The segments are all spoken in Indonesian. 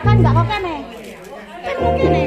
Kan nggak kok kene. Kan kok kene.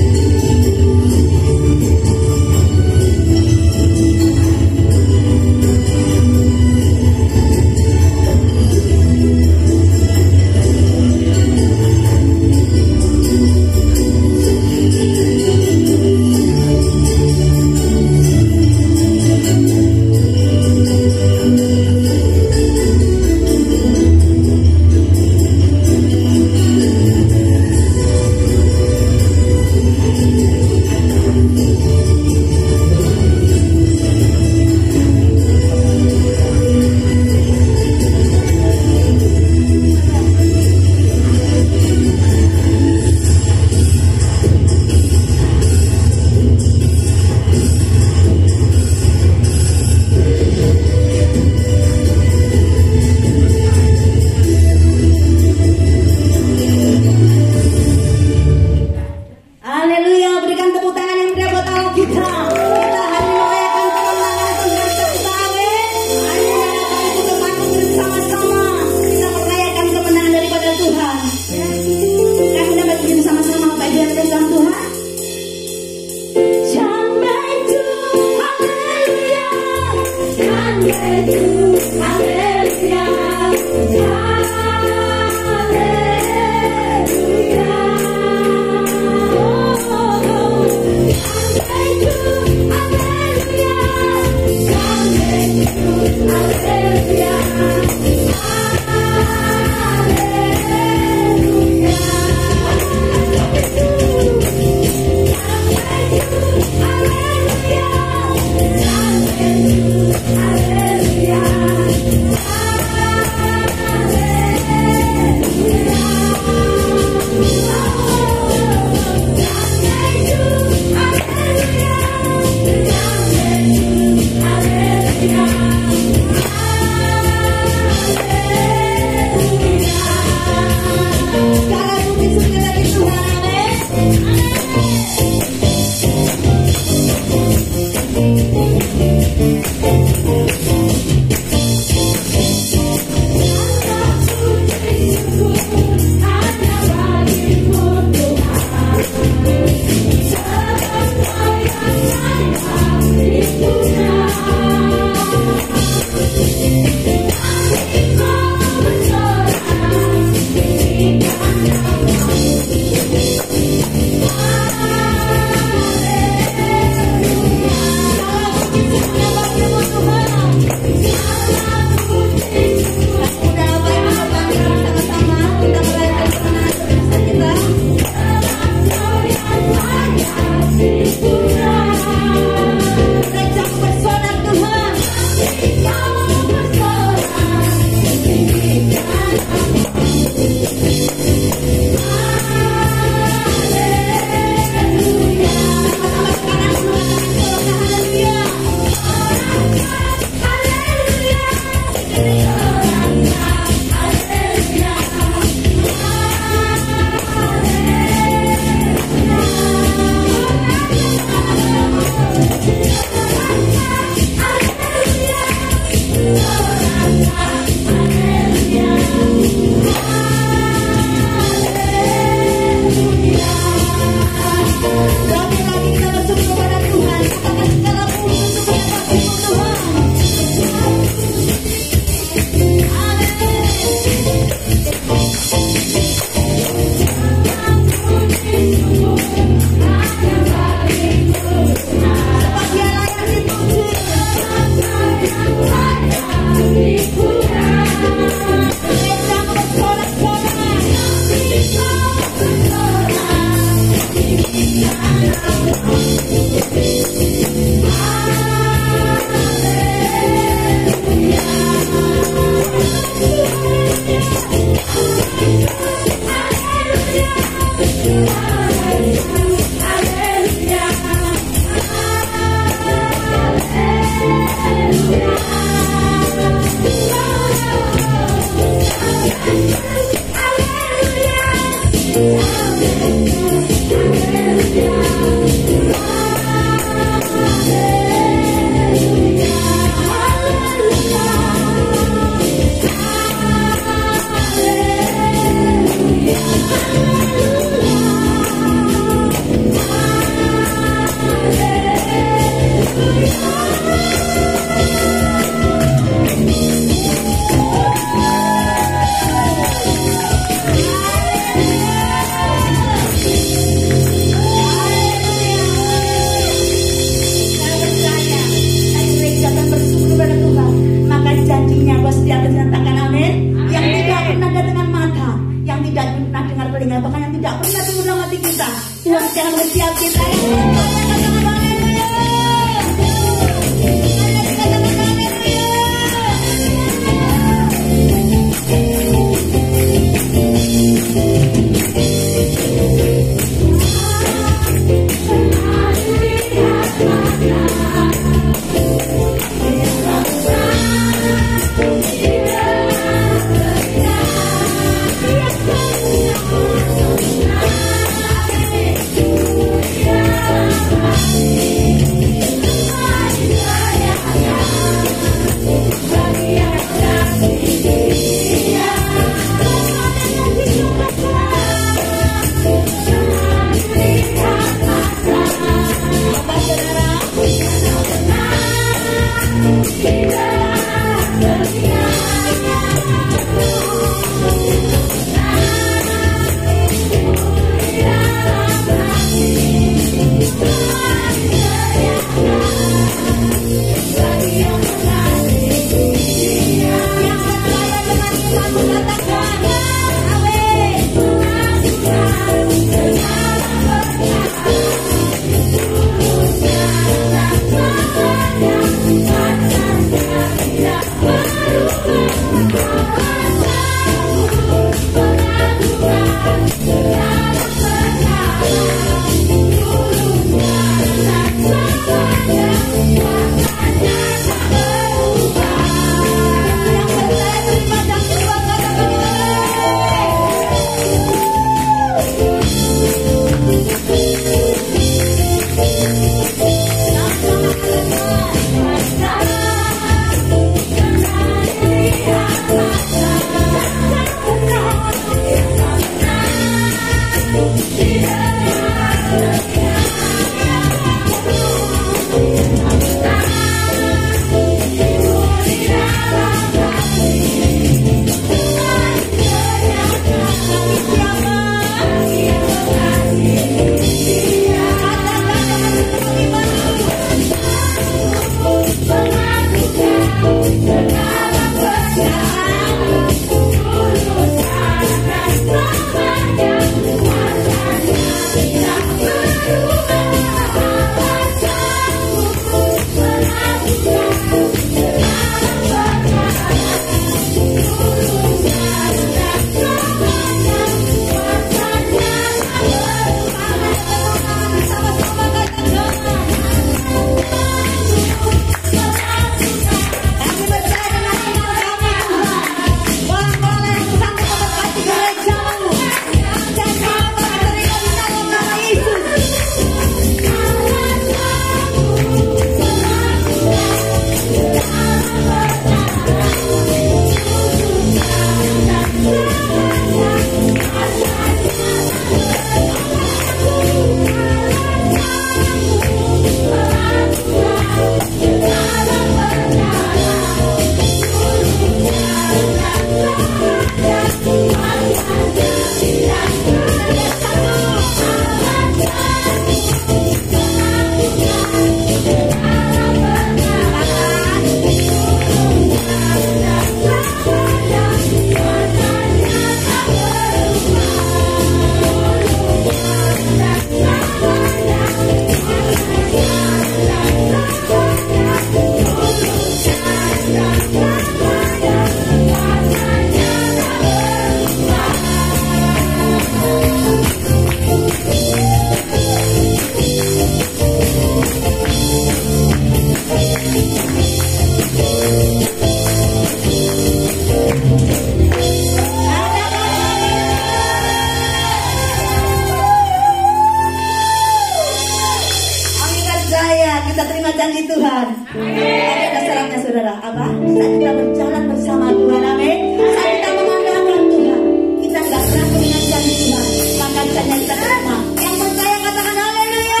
saat kita berjalan bersama Tuhan, amin. Saat kita mengandalkan Tuhan, kita nggak pernah mengingatkan Tuhan, maka hanya kita terima. Yang percaya katakan haleluya.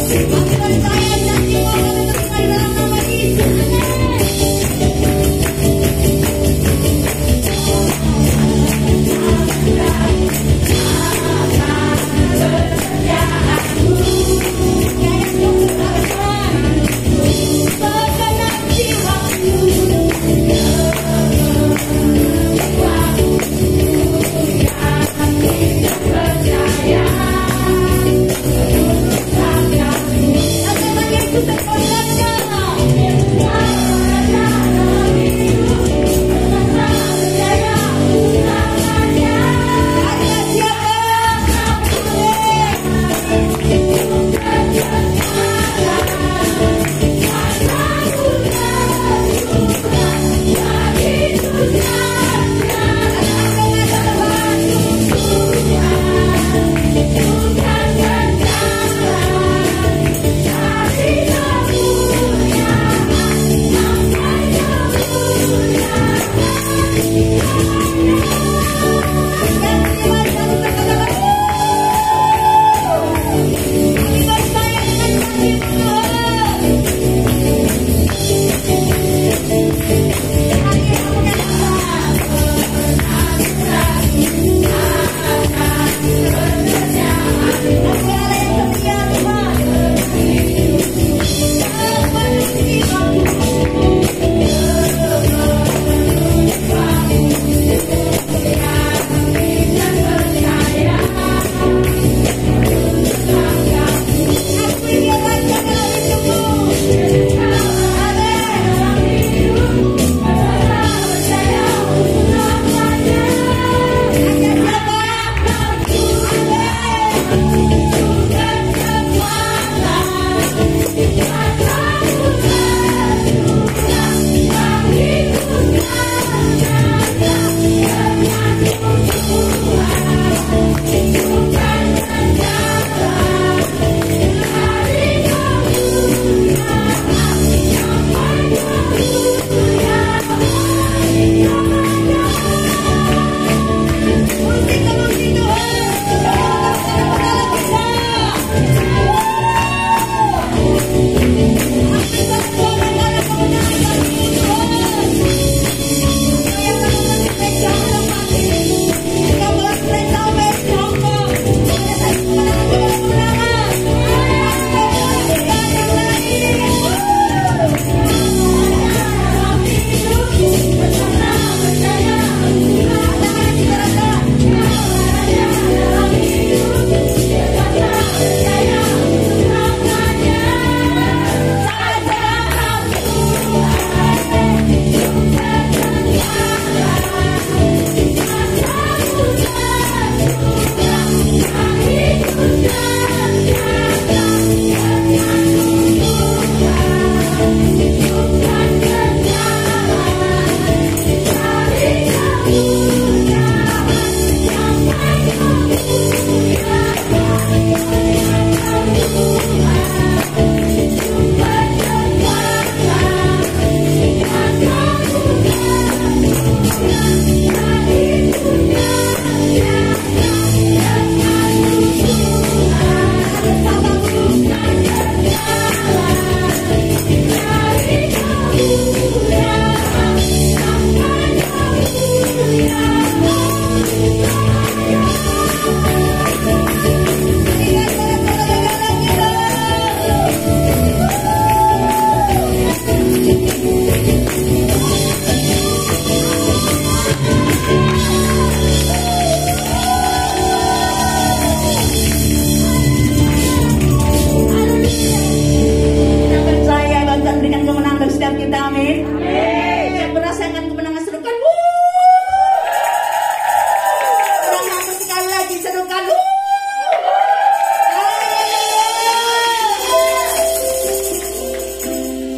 Kami percaya janji Tuhan terima dalam nama Yesus.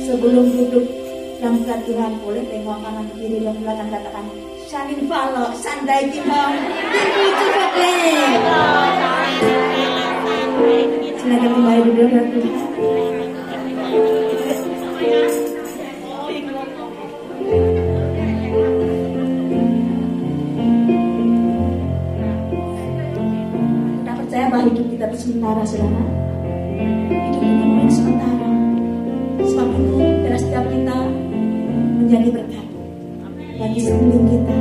Sebelum duduk dalam Tuhan, boleh tengok kanan kiri dan belakang, katakan Shanin Falo, Sandai Kimong, Ibu Cipokle. Silakan kembali duduk Ratu. Kita percaya bahwa hidup kita itu sementara, saudara. Hidup ini memang sementara. Sebab itu, biarlah setiap kita menjadi berkat bagi sekeliling kita.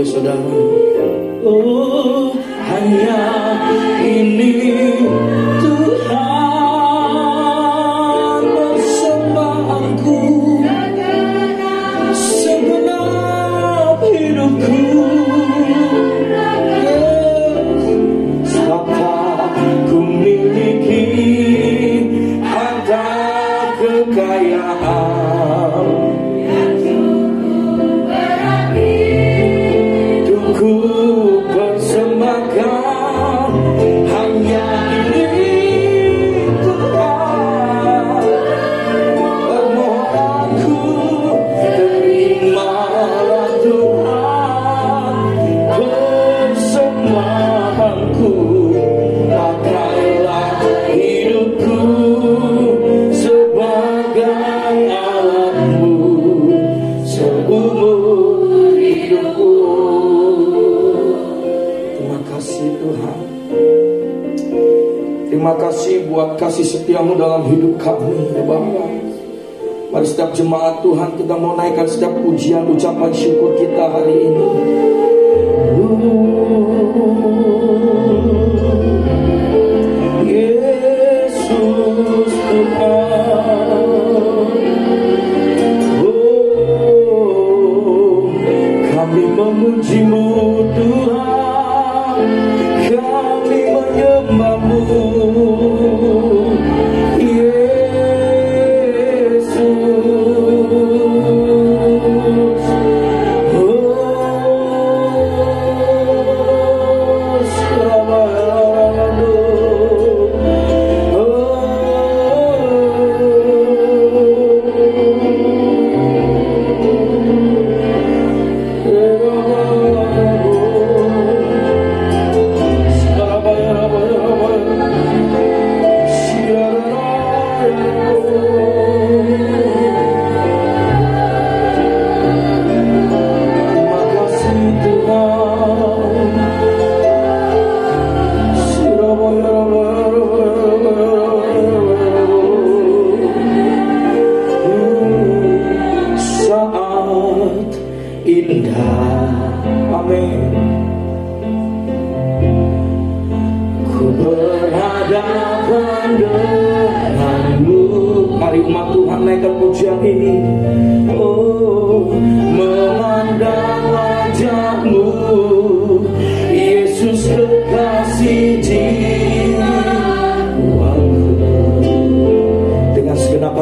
Haleluya saudara. Oh, hanya ini Tuhan bersamaku segenap hidupku. Apa ku miliki ada kekayaan ku persembahkan hanya ini Tuhan. Permohonanku terimalah Tuhan persembahanku, pakailah hidupku sebagai alatmu seumur hidupku. Tuhan, terima kasih buat kasih setiamu dalam hidup kami ya Bapa. Mari setiap jemaat Tuhan kita mau naikkan setiap pujian ucapan syukur kita hari ini. Yesus Tuhan, kami memuji-Mu Tuhan, kami menyembah-Mu Yesus.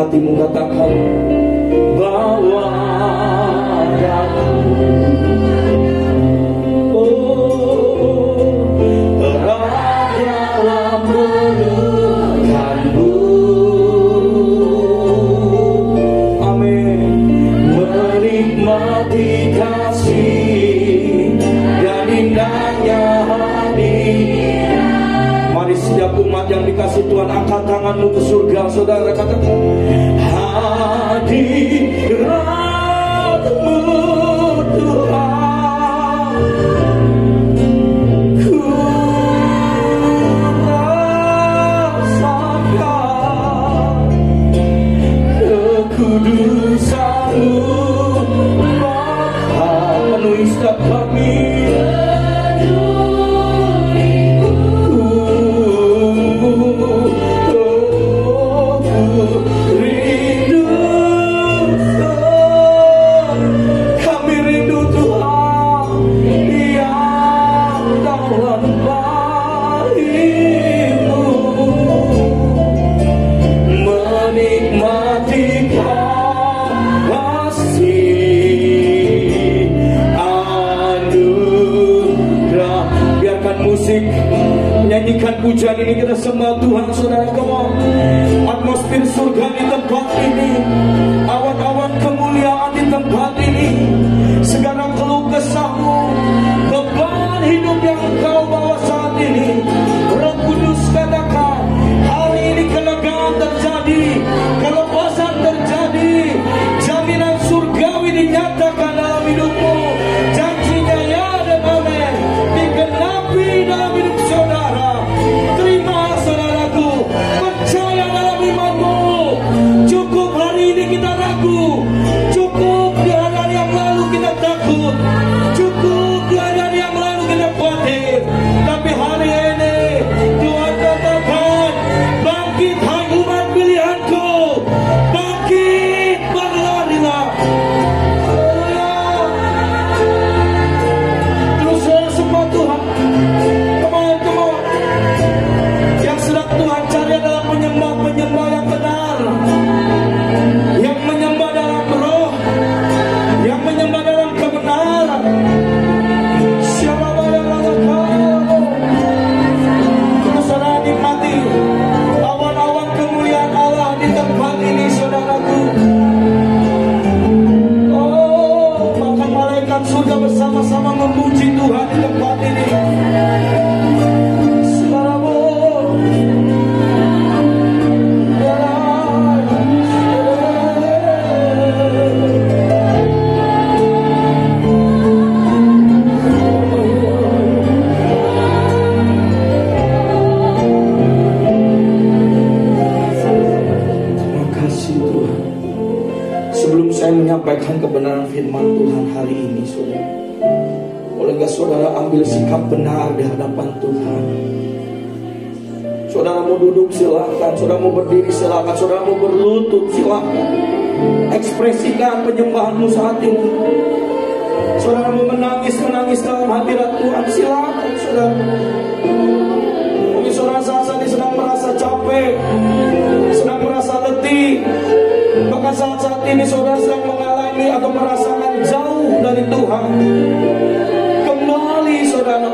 Hatimu katakan bahwa aku berada dalam pelukanmu. Amin. Menikmati kasih dan indahnya hadirat. Mari setiap umat yang dikasih Tuhan angkat tanganmu ke surga. Saudara katakan hadirat-Mu Tuhan, ku rasakan kekudusan-Mu Bapa. Penuhi setiap kami. Nyanyikan pujian ini, kita sembah Tuhan saudara. Come on. Atmosfer surga di tempat ini, awan-awan kemuliaan di tempat ini. Segala keluh kesahmu, beban hidup yang engkau bawa saat ini, Roh Kudus katakan hari ini kelegaan terjadi, kelepasan terjadi, jaminan surgawi dinyatakan dalam hidupmu. Janjinya ya dan amin digenapi dalam hidup saudara. Terima saudaraku, percaya dalam imanmu. Cukup hari ini kita ragu saya menyampaikan kebenaran firman Tuhan hari ini, saudara. Boleh gak saudara ambil sikap benar di hadapan Tuhan? Saudara mau duduk silakan, saudara mau berdiri silakan, saudara mau berlutut silakan. Ekspresikan penyembahanmu saat ini. Saudara mau menangis dalam hadirat Tuhan, silakan saudara. Mungkin saudara saat ini sedang merasa capek, sedang merasa letih, bahkan saat ini saudara sedang mengalami atau merasakan jauh dari Tuhan. Kembali saudara,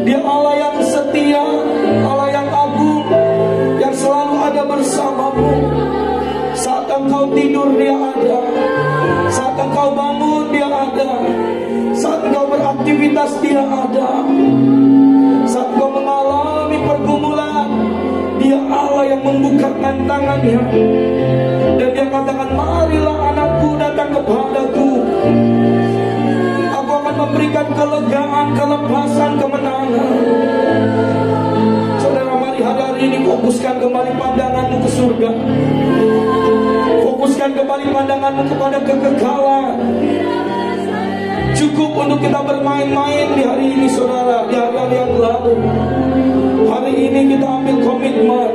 Dia Allah yang setia, Allah yang agung, yang selalu ada bersamamu. Saat engkau tidur Dia ada, saat engkau bangun Dia ada, saat engkau beraktivitas Dia ada, saat engkau mengalami pergumulan Dia Allah yang membukakan tangannya. Dan Dia katakan, marilah anakku datang kepadaku, aku akan memberikan kelegaan, kelepasan, kemenangan. Saudara, mari hari ini fokuskan kembali pandanganmu ke surga. Fokuskan kembali pandanganmu kepada kekekalan. Cukup untuk kita bermain-main di hari ini saudara, di hari yang lalu. Hari ini kita ambil komitmen.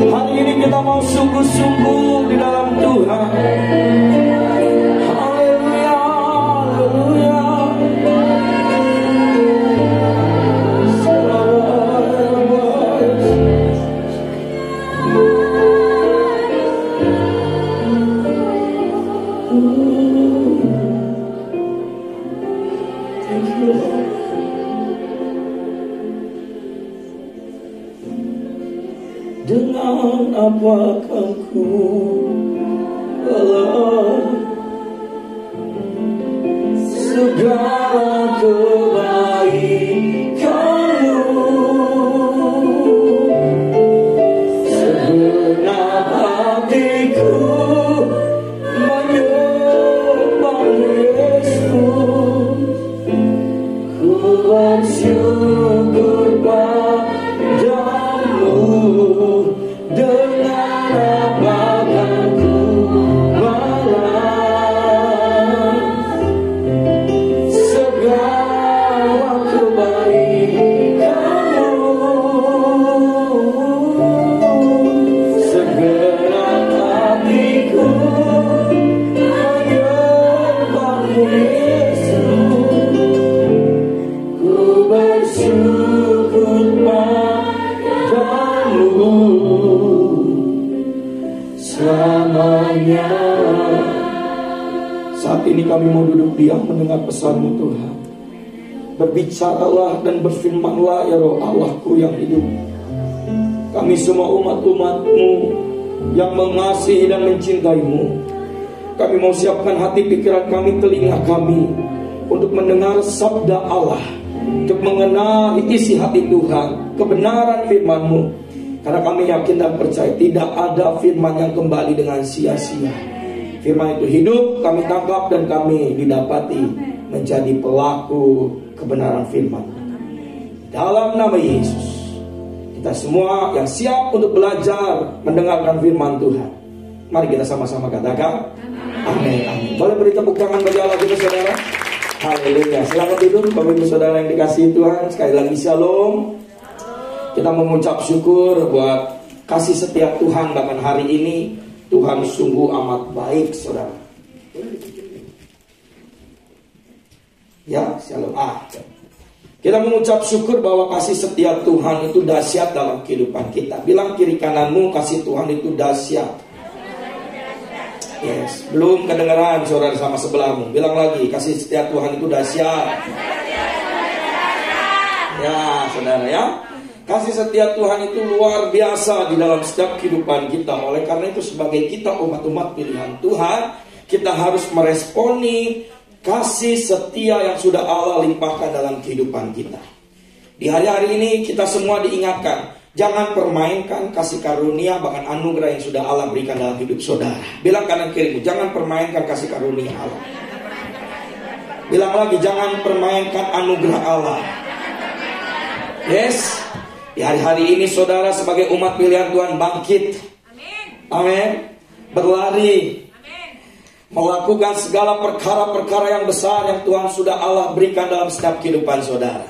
Hari ini kita mau sungguh-sungguh di dalam Tuhan. Haleluya, haleluya. Dengan apakah ku lelah segala kebaikanmu, segenap hatiku menyembah Yesus. Ku bersyukur padamu, dengan apakah ku balas segala kebaikanmu, segenap hatiku menyembah Yesus. Ku bersyukur padamu selamanya. Saat ini kami mau duduk diam mendengar pesan-Mu Tuhan. Berbicaralah dan berfirmanlah ya Roh Allahku yang hidup. Kami semua umat-umat-Mu yang mengasihi dan mencintai-Mu, kami mau siapkan hati pikiran kami, telinga kami untuk mendengar sabda Allah, untuk mengenali isi hati Tuhan, kebenaran firman-Mu. Karena kami yakin dan percaya tidak ada firman yang kembali dengan sia-sia. Firman itu hidup, kami tangkap dan kami didapati menjadi pelaku kebenaran firman. Dalam nama Yesus, kita semua yang siap untuk belajar mendengarkan firman Tuhan, mari kita sama-sama katakan amin, amin. Boleh beri tepuk tangan bagi Allah kita saudara. Haleluya. Selamat duduk Bapak Ibu Saudara yang dikasihi Tuhan. Sekali lagi shalom. Kita mengucap syukur buat kasih setia Tuhan. Bahkan hari ini Tuhan sungguh amat baik saudara. Ya, shalom. Kita mengucap syukur bahwa kasih setia Tuhan itu dahsyat dalam kehidupan kita. Bilang kiri kananmu, kasih Tuhan itu dahsyat. Yes, belum kedengaran saudara sama sebelahmu. Bilang lagi, kasih setia Tuhan itu dahsyat. Ya, saudara ya. Kasih setia Tuhan itu luar biasa di dalam setiap kehidupan kita. Oleh karena itu sebagai kita umat-umat pilihan Tuhan, kita harus meresponi kasih setia yang sudah Allah limpahkan dalam kehidupan kita. Di hari-hari ini kita semua diingatkan, jangan permainkan kasih karunia bahkan anugerah yang sudah Allah berikan dalam hidup saudara. Bilang kanan kirimu, jangan permainkan kasih karunia Allah. Bilang lagi, jangan permainkan anugerah Allah. Yes. Di hari-hari ini saudara sebagai umat pilihan Tuhan bangkit. Amin. Berlari. melakukan segala perkara-perkara yang besar yang Tuhan sudah Allah berikan dalam setiap kehidupan saudara.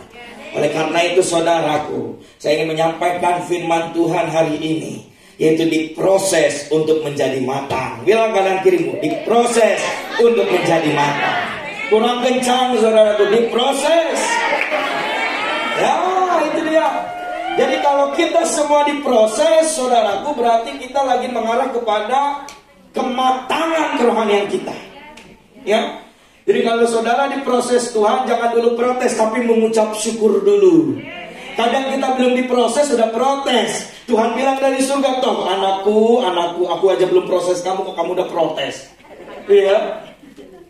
Oleh karena itu saudaraku, saya ingin menyampaikan firman Tuhan hari ini, yaitu diproses untuk menjadi matang. Bilang kanan kirimu, diproses untuk menjadi matang. Kurang kencang saudaraku, diproses. Ya, itu dia. Jadi kalau kita semua diproses, saudaraku, berarti kita lagi mengarah kepada kematangan kerohanian kita. Ya. Jadi kalau saudara diproses Tuhan, jangan dulu protes, tapi mengucap syukur dulu. Kadang kita belum diproses, sudah protes. Tuhan bilang dari surga, toh anakku, aku aja belum proses kamu, kok kamu udah protes. Iya.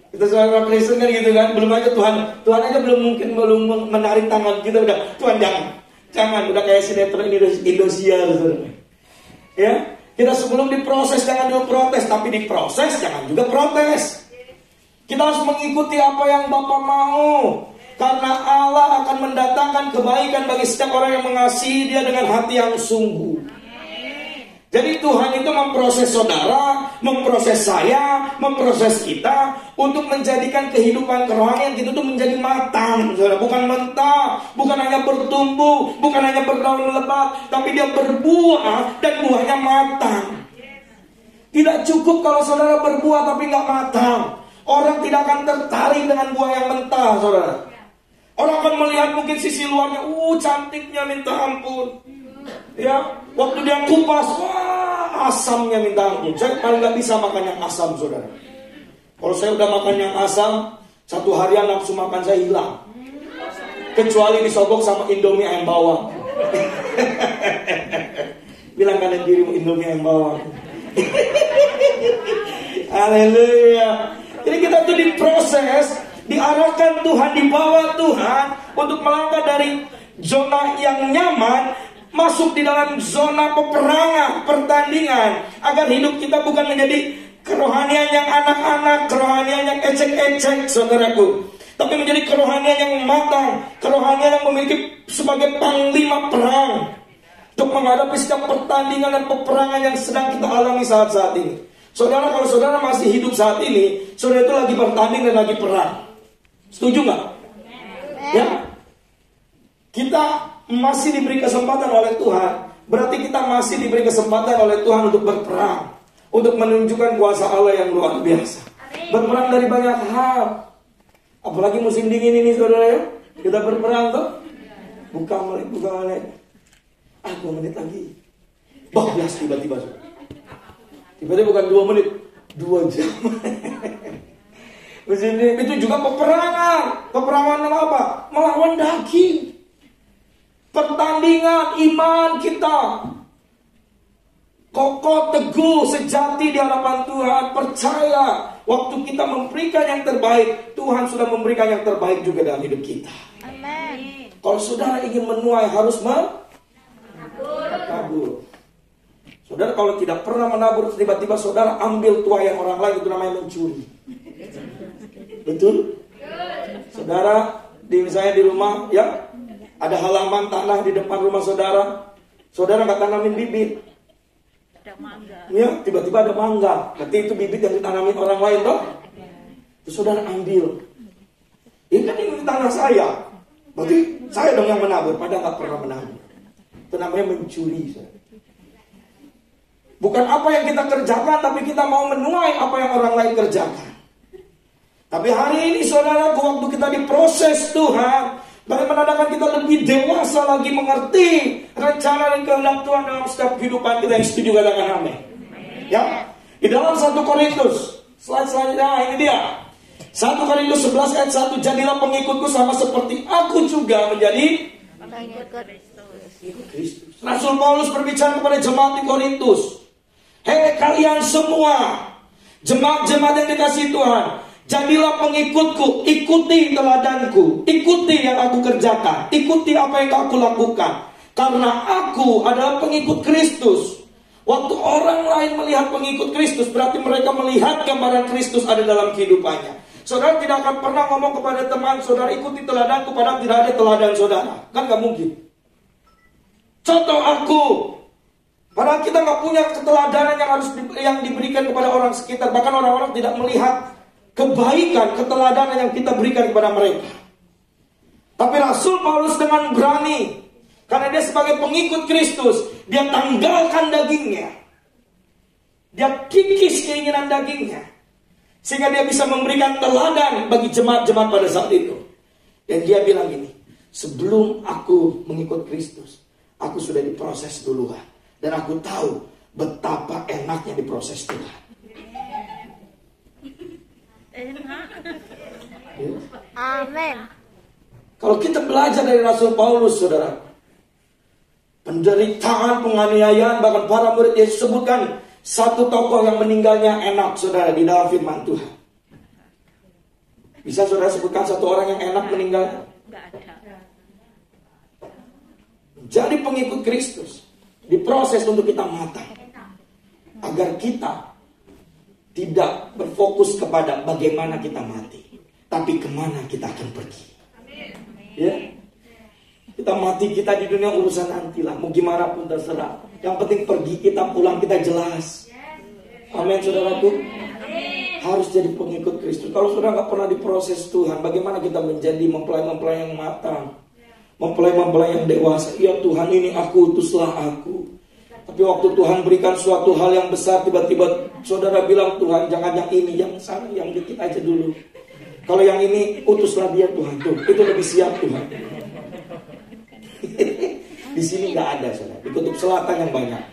Kita seorang Kristen kan gitu kan, belum aja Tuhan aja belum menarik tangan kita, udah Tuhan jangan, udah kayak sinetron Indosiar. Ya, kita sebelum diproses jangan dulu protes, tapi diproses jangan juga protes. Kita harus mengikuti apa yang Bapa mau. Karena Allah akan mendatangkan kebaikan bagi setiap orang yang mengasihi Dia dengan hati yang sungguh. Jadi Tuhan itu memproses saudara, memproses saya, memproses kita untuk menjadikan kehidupan kerohanian kita itu menjadi matang, saudara. Bukan mentah, bukan hanya bertumbuh, bukan hanya berdaun lebat, tapi dia berbuah dan buahnya matang. Tidak cukup kalau saudara berbuah tapi nggak matang. Orang tidak akan tertarik dengan buah yang mentah, saudara. Orang akan melihat mungkin sisi luarnya, cantiknya minta ampun. Ya, waktu dia kupas, wah, asamnya minta ampun. Saya paling nggak bisa makan yang asam, saudara. Kalau saya udah makan yang asam, satu harian nafsu makan saya hilang. Kecuali disogok sama Indomie ayam bawang. Bilang kanan dirimu, Indomie ayam bawang. Haleluya. Jadi kita tuh diproses, diarahkan Tuhan, dibawa Tuhan untuk melangkah dari zona yang nyaman masuk di dalam zona peperangan, pertandingan, agar hidup kita bukan menjadi kerohanian yang anak-anak, kerohanian yang ecek-ecek, saudaraku, tapi menjadi kerohanian yang matang, kerohanian yang memiliki sebagai panglima perang untuk menghadapi setiap pertandingan dan peperangan yang sedang kita alami saat-saat ini. Saudara, kalau saudara masih hidup saat ini, saudara itu lagi bertanding dan lagi perang. Setuju nggak? Ya, kita masih diberi kesempatan oleh Tuhan. Berarti kita masih diberi kesempatan oleh Tuhan untuk berperang, untuk menunjukkan kuasa Allah yang luar biasa. Berperang dari banyak hal. Apalagi musim dingin ini, saudara ya. Kita berperang tuh. Buka melek. 2 menit lagi. 12 tiba-tiba, saudara. Tiba-tiba bukan 2 menit, 2 jam. Itu juga peperangan. Peperangan apa? Melawan daging. Pertandingan iman kita. Kokoh, teguh, sejati di hadapan Tuhan. Percaya, waktu kita memberikan yang terbaik, Tuhan sudah memberikan yang terbaik juga dalam hidup kita. Amin. Kalau saudara ingin menuai, harus menabur. Saudara kalau tidak pernah menabur, tiba-tiba saudara ambil tuayan orang lain, itu namanya mencuri. Betul? Saudara, misalnya di rumah, ya, ada halaman tanah di depan rumah saudara. Saudara nggak tanamin bibit. Ada mangga. Ya, tiba-tiba ada mangga. Berarti itu bibit yang ditanamin orang lain, toh? Terus saudara ambil. Ini kan ini tanah saya. Berarti saya dong yang menabur, padahal nggak pernah menabur. Itu namanya mencuri, saudara. Bukan apa yang kita kerjakan, tapi kita mau menuai apa yang orang lain kerjakan. Tapi hari ini saudara, waktu kita diproses Tuhan, bagaimana kita lebih dewasa lagi mengerti rencana dan kehendak Tuhan dalam setiap kehidupan kita. Yang setuju katakan amin. Ya, di dalam 1 Korintus, slide selanjutnya, ini dia. 1 Korintus 11 ayat 1, jadilah pengikutku sama seperti aku juga menjadi pengikut Kristus. Rasul Paulus berbicara kepada jemaat di Korintus. Hei kalian semua, jemaat-jemaat yang dikasihi Tuhan, jadilah pengikutku, ikuti teladanku, ikuti yang aku kerjakan, ikuti apa yang aku lakukan. Karena aku adalah pengikut Kristus. Waktu orang lain melihat pengikut Kristus, berarti mereka melihat gambaran Kristus ada dalam kehidupannya. Saudara tidak akan pernah ngomong kepada teman, saudara ikuti teladanku, padahal tidak ada teladan saudara. Kan gak mungkin. Contoh aku. Padahal kita nggak punya keteladanan yang diberikan kepada orang sekitar. Bahkan orang-orang tidak melihat kebaikan, keteladanan yang kita berikan kepada mereka. Tapi Rasul Paulus dengan berani, karena dia sebagai pengikut Kristus, dia tanggalkan dagingnya. Dia kikis keinginan dagingnya, sehingga dia bisa memberikan teladan bagi jemaat-jemaat pada saat itu. Dan dia bilang gini, sebelum aku mengikut Kristus, aku sudah diproses duluan. Dan aku tahu betapa enaknya diproses Tuhan. Amin. Kalau kita belajar dari Rasul Paulus, saudara, penderitaan, penganiayaan, bahkan para murid Yesus sebutkan satu tokoh yang meninggalnya enak, saudara, di dalam firman Tuhan. Bisa saudara sebutkan satu orang yang enak meninggal? Jadi pengikut Kristus diproses untuk kita matang, agar kita tidak berfokus kepada bagaimana kita mati, tapi kemana kita akan pergi. Ya, kita mati kita di dunia urusan nantilah, mau gimana pun terserah. Yang penting pergi kita, pulang kita jelas. Amin, saudaraku. Harus jadi pengikut Kristus. Kalau saudara nggak pernah diproses Tuhan, bagaimana kita menjadi mempelai-mempelai yang matang, mempelai-mempelai yang dewasa? Ya Tuhan, ini aku, utuslah aku. Tapi waktu Tuhan berikan suatu hal yang besar, tiba-tiba saudara bilang, Tuhan jangan yang ini, yang sana, yang dikit aja dulu. Kalau yang ini, utuslah dia Tuhan. Tuh, itu lebih siap Tuhan. Di sini nggak ada, saudara. Di kutub selatan yang banyak.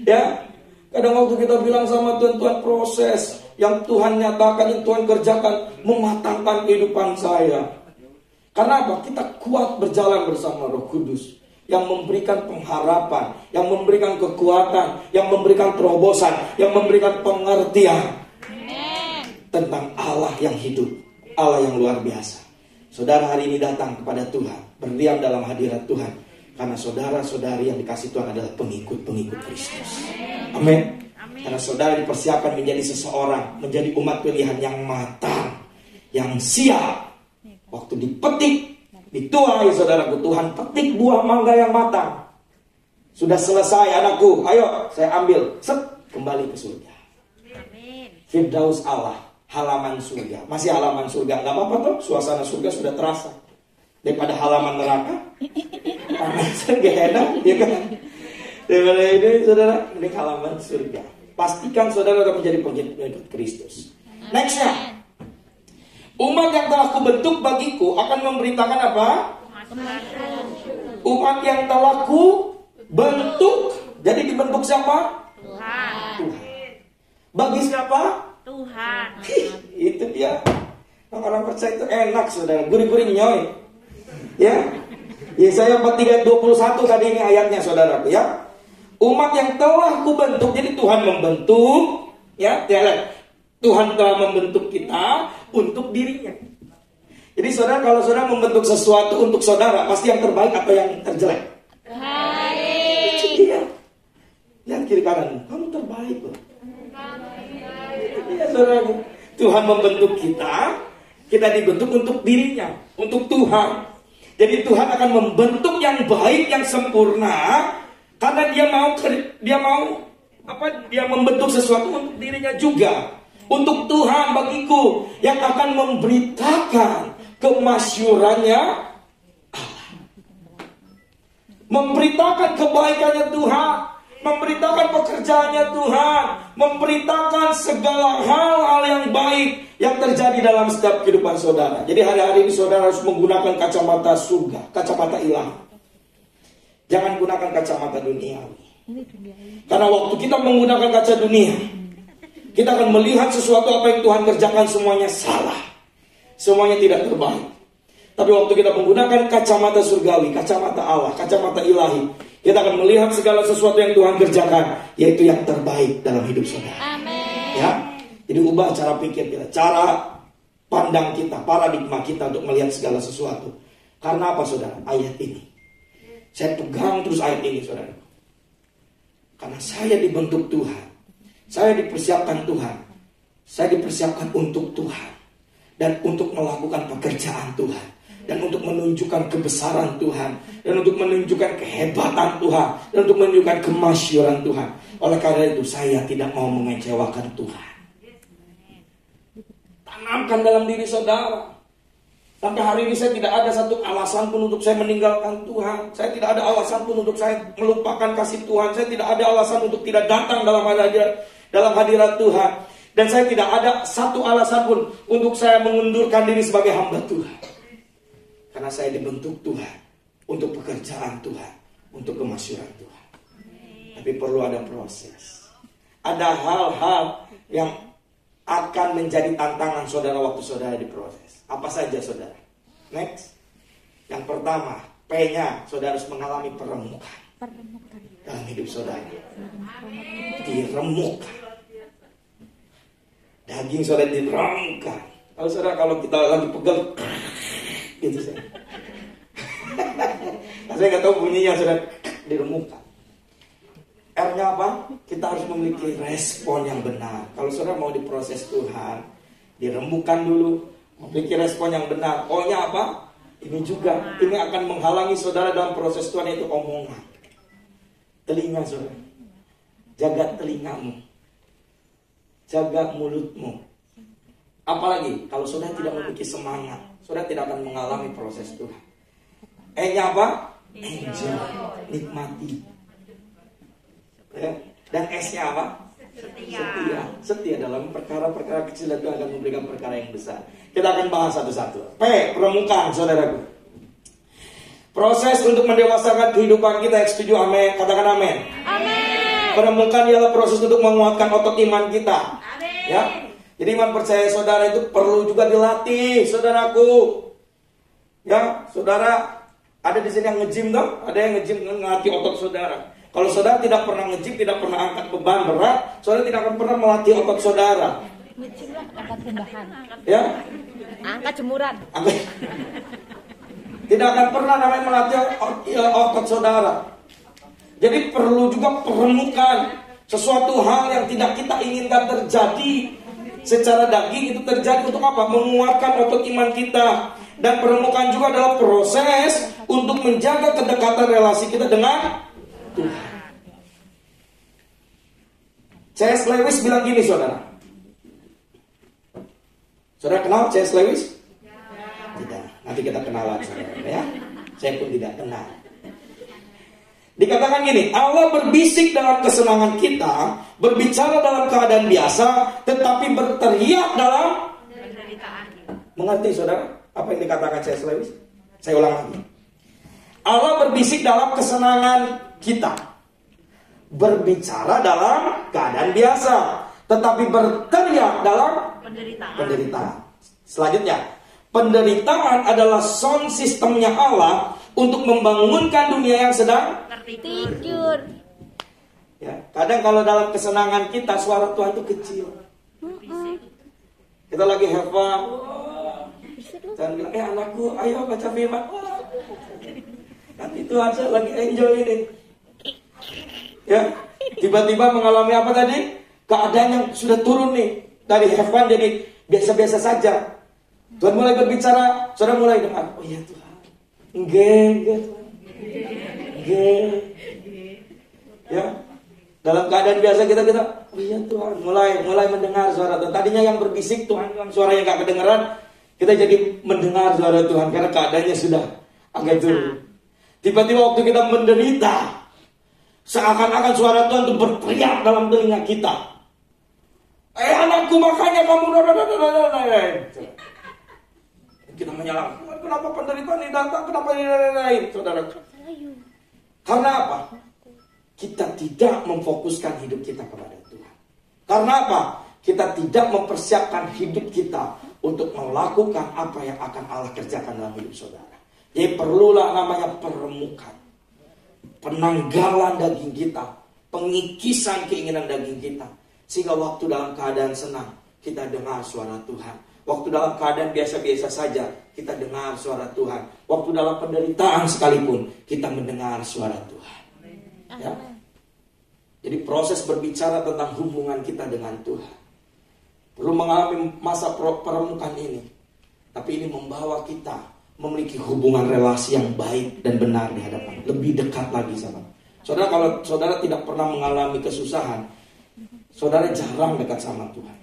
Ya, kadang waktu kita bilang sama Tuhan, Tuhan proses yang Tuhan nyatakan, yang Tuhan kerjakan, mematangkan kehidupan saya. Karena apa? Kita kuat berjalan bersama Roh Kudus yang memberikan pengharapan, yang memberikan kekuatan, yang memberikan terobosan, yang memberikan pengertian tentang Allah yang hidup, Allah yang luar biasa. Saudara hari ini datang kepada Tuhan, berdiam dalam hadirat Tuhan, karena saudara-saudari yang dikasih Tuhan adalah pengikut-pengikut Kristus. Amin. Karena saudara dipersiapkan menjadi seseorang, menjadi umat pilihan yang matang, yang siap. Waktu dipetik, dituai saudaraku, Tuhan petik buah mangga yang matang. Sudah selesai anakku, ayo saya ambil, set, kembali ke surga. Firdaus Allah, halaman surga. Masih halaman surga, gak apa-apa toh, suasana surga sudah terasa. Daripada halaman neraka, panas gak enak, ya kan? Daripada ini saudara, ini halaman surga. Pastikan saudara akan menjadi pengikut Kristus. Nextnya, umat yang telah kubentuk bagiku akan memberitakan apa? Umat yang telah kubentuk. Jadi dibentuk siapa? Tuhan. Bagi siapa? Tuhan. Itu dia. Orang percaya itu enak saudara, gurih-gurih nyoy. Ya. Yesaya 43:21 tadi ini ayatnya saudaraku ya. Umat yang telah kubentuk, jadi Tuhan membentuk, ya, Tuhan telah membentuk kita untuk dirinya. Jadi saudara, kalau saudara membentuk sesuatu untuk saudara, pasti yang terbaik atau yang terjelek? Terbaik. Iya. Lihat kiri kanan, kamu terbaik loh. Iya saudara, Tuhan membentuk kita dibentuk untuk dirinya, untuk Tuhan. Jadi Tuhan akan membentuk yang baik, yang sempurna, karena dia membentuk sesuatu untuk dirinya juga. Untuk Tuhan bagiku yang akan memberitakan kemasyurannya Allah. Memberitakan kebaikannya Tuhan, memberitakan pekerjaannya Tuhan, memberitakan segala hal-hal yang baik yang terjadi dalam setiap kehidupan saudara. Jadi hari-hari ini saudara harus menggunakan kacamata surga, kacamata ilahi. Jangan gunakan kacamata duniawi. Karena waktu kita menggunakan kaca dunia, kita akan melihat sesuatu apa yang Tuhan kerjakan semuanya salah, semuanya tidak terbaik. Tapi waktu kita menggunakan kacamata surgawi, kacamata Allah, kacamata ilahi, kita akan melihat segala sesuatu yang Tuhan kerjakan, yaitu yang terbaik dalam hidup saudara. Amin. Ya, jadi ubah cara pikir kita, cara pandang kita, paradigma kita untuk melihat segala sesuatu. Karena apa saudara? Ayat ini, saya pegang terus ayat ini saudara. Karena saya dibentuk Tuhan, saya dipersiapkan Tuhan, saya dipersiapkan untuk Tuhan dan untuk melakukan pekerjaan Tuhan, dan untuk menunjukkan kebesaran Tuhan, dan untuk menunjukkan kehebatan Tuhan, dan untuk menunjukkan kemasyuran Tuhan. Oleh karena itu saya tidak mau mengecewakan Tuhan. Tanamkan dalam diri saudara. Sampai hari ini saya tidak ada satu alasan pun untuk saya meninggalkan Tuhan. Saya tidak ada alasan pun untuk saya melupakan kasih Tuhan. Saya tidak ada alasan untuk tidak datang dalam hadirat Tuhan. Dan saya tidak ada satu alasan pun untuk saya mengundurkan diri sebagai hamba Tuhan. Karena saya dibentuk Tuhan untuk pekerjaan Tuhan, untuk kemasyuran Tuhan. Tapi perlu ada proses. Ada hal-hal yang akan menjadi tantangan saudara waktu saudara diproses. Apa saja saudara? Next. Yang pertama, P-nya, saudara harus mengalami peremukan dalam hidup saudara. Diremukkan. Daging saudara diremukkan. Kalau saudara, kalau kita lagi pegel gitu saya. Saya nggak tahu bunyinya, saudara, diremukkan. R-nya apa? Kita harus memiliki respon yang benar. Kalau saudara mau diproses Tuhan, diremukkan dulu, memiliki respon yang benar. O-nya apa? Ini juga, ini akan menghalangi saudara dalam proses Tuhan, yaitu omongan. Telinga saudara, jaga telingamu, jaga mulutmu. Apalagi kalau saudara tidak memiliki semangat, saudara tidak akan mengalami proses Tuhan. E-nya apa? Enjoy, nikmati. Ya. Dan S-nya apa? Setia dalam perkara-perkara kecil, dan Tuhan akan memberikan perkara yang besar. Kita akan bahas satu-satu. P, peremukan saudaraku. Proses untuk mendewasakan kehidupan kita. Yang setuju amin? Katakan amin. Amin. Peremukan ialah proses untuk menguatkan otot iman kita. Amin. Ya. Jadi iman percaya saudara itu perlu juga dilatih, saudaraku. Ya, saudara ada di sini yang nge-gym dong? Ada yang nge-gym ngelatih otot saudara. Kalau saudara tidak pernah nge-gym, tidak pernah angkat beban berat, saudara tidak akan pernah melatih otot saudara. Nge-gym lah, angkat kumbahan. Ya? Angkat jemuran. Tidak akan pernah namanya melatih otot saudara. Jadi perlu juga peremukan. Sesuatu hal yang tidak kita inginkan terjadi secara daging itu terjadi untuk apa? Menguatkan otot iman kita. Dan peremukan juga adalah proses untuk menjaga kedekatan relasi kita dengan Tuhan. C.S. Lewis bilang gini saudara. Saudara kenal C.S. Lewis? Tidak. Nanti kita kenalan saudara ya. Saya pun tidak kenal. Dikatakan gini, Allah berbisik dalam kesenangan kita, berbicara dalam keadaan biasa, tetapi berteriak dalam penderitaan. Mengerti saudara apa yang dikatakan C.S. Lewis? Saya ulang lagi. Allah berbisik dalam kesenangan kita, berbicara dalam keadaan biasa, tetapi berteriak dalam penderitaan. Selanjutnya, penderitaan adalah sound sistemnya Allah untuk membangunkan dunia yang sedang tidur. Ya, kadang kalau dalam kesenangan kita suara Tuhan itu kecil. Kita lagi have fun, dan bilang, anakku, ayo baca firman. Nanti Tuhan saya lagi enjoy ini. Ya, tiba-tiba mengalami apa tadi? Keadaan yang sudah turun nih. Dari have fun jadi biasa-biasa saja. Tuhan mulai berbicara, saudara mulai dengar. Oh iya Tuhan. Enggak Tuhan. Ya. Dalam keadaan biasa kita oh iya Tuhan, mulai mendengar suara Tuhan. Tadinya yang berbisik Tuhan, suara yang gak kedengeran, kita jadi mendengar suara Tuhan karena keadaannya sudah agak turun. Tiba-tiba waktu kita menderita, seakan-akan suara Tuhan itu berteriak dalam telinga kita. Anakku, makanya kamu kita menyalahkan, kenapa penderitaan ini datang, kenapa ini, saudara? Karena apa? Kita tidak memfokuskan hidup kita kepada Tuhan. Karena apa? Kita tidak mempersiapkan hidup kita untuk melakukan apa yang akan Allah kerjakan dalam hidup saudara. Jadi perlulah namanya peremukan, penanggalan daging kita, pengikisan keinginan daging kita, sehingga waktu dalam keadaan senang kita dengar suara Tuhan. Waktu dalam keadaan biasa-biasa saja kita dengar suara Tuhan. Waktu dalam penderitaan sekalipun kita mendengar suara Tuhan. Ya? Jadi proses berbicara tentang hubungan kita dengan Tuhan perlu mengalami masa peremukan ini. Tapi ini membawa kita memiliki hubungan relasi yang baik dan benar di hadapan, lebih dekat lagi sama. Saudara, kalau saudara tidak pernah mengalami kesusahan, saudara jarang dekat sama Tuhan.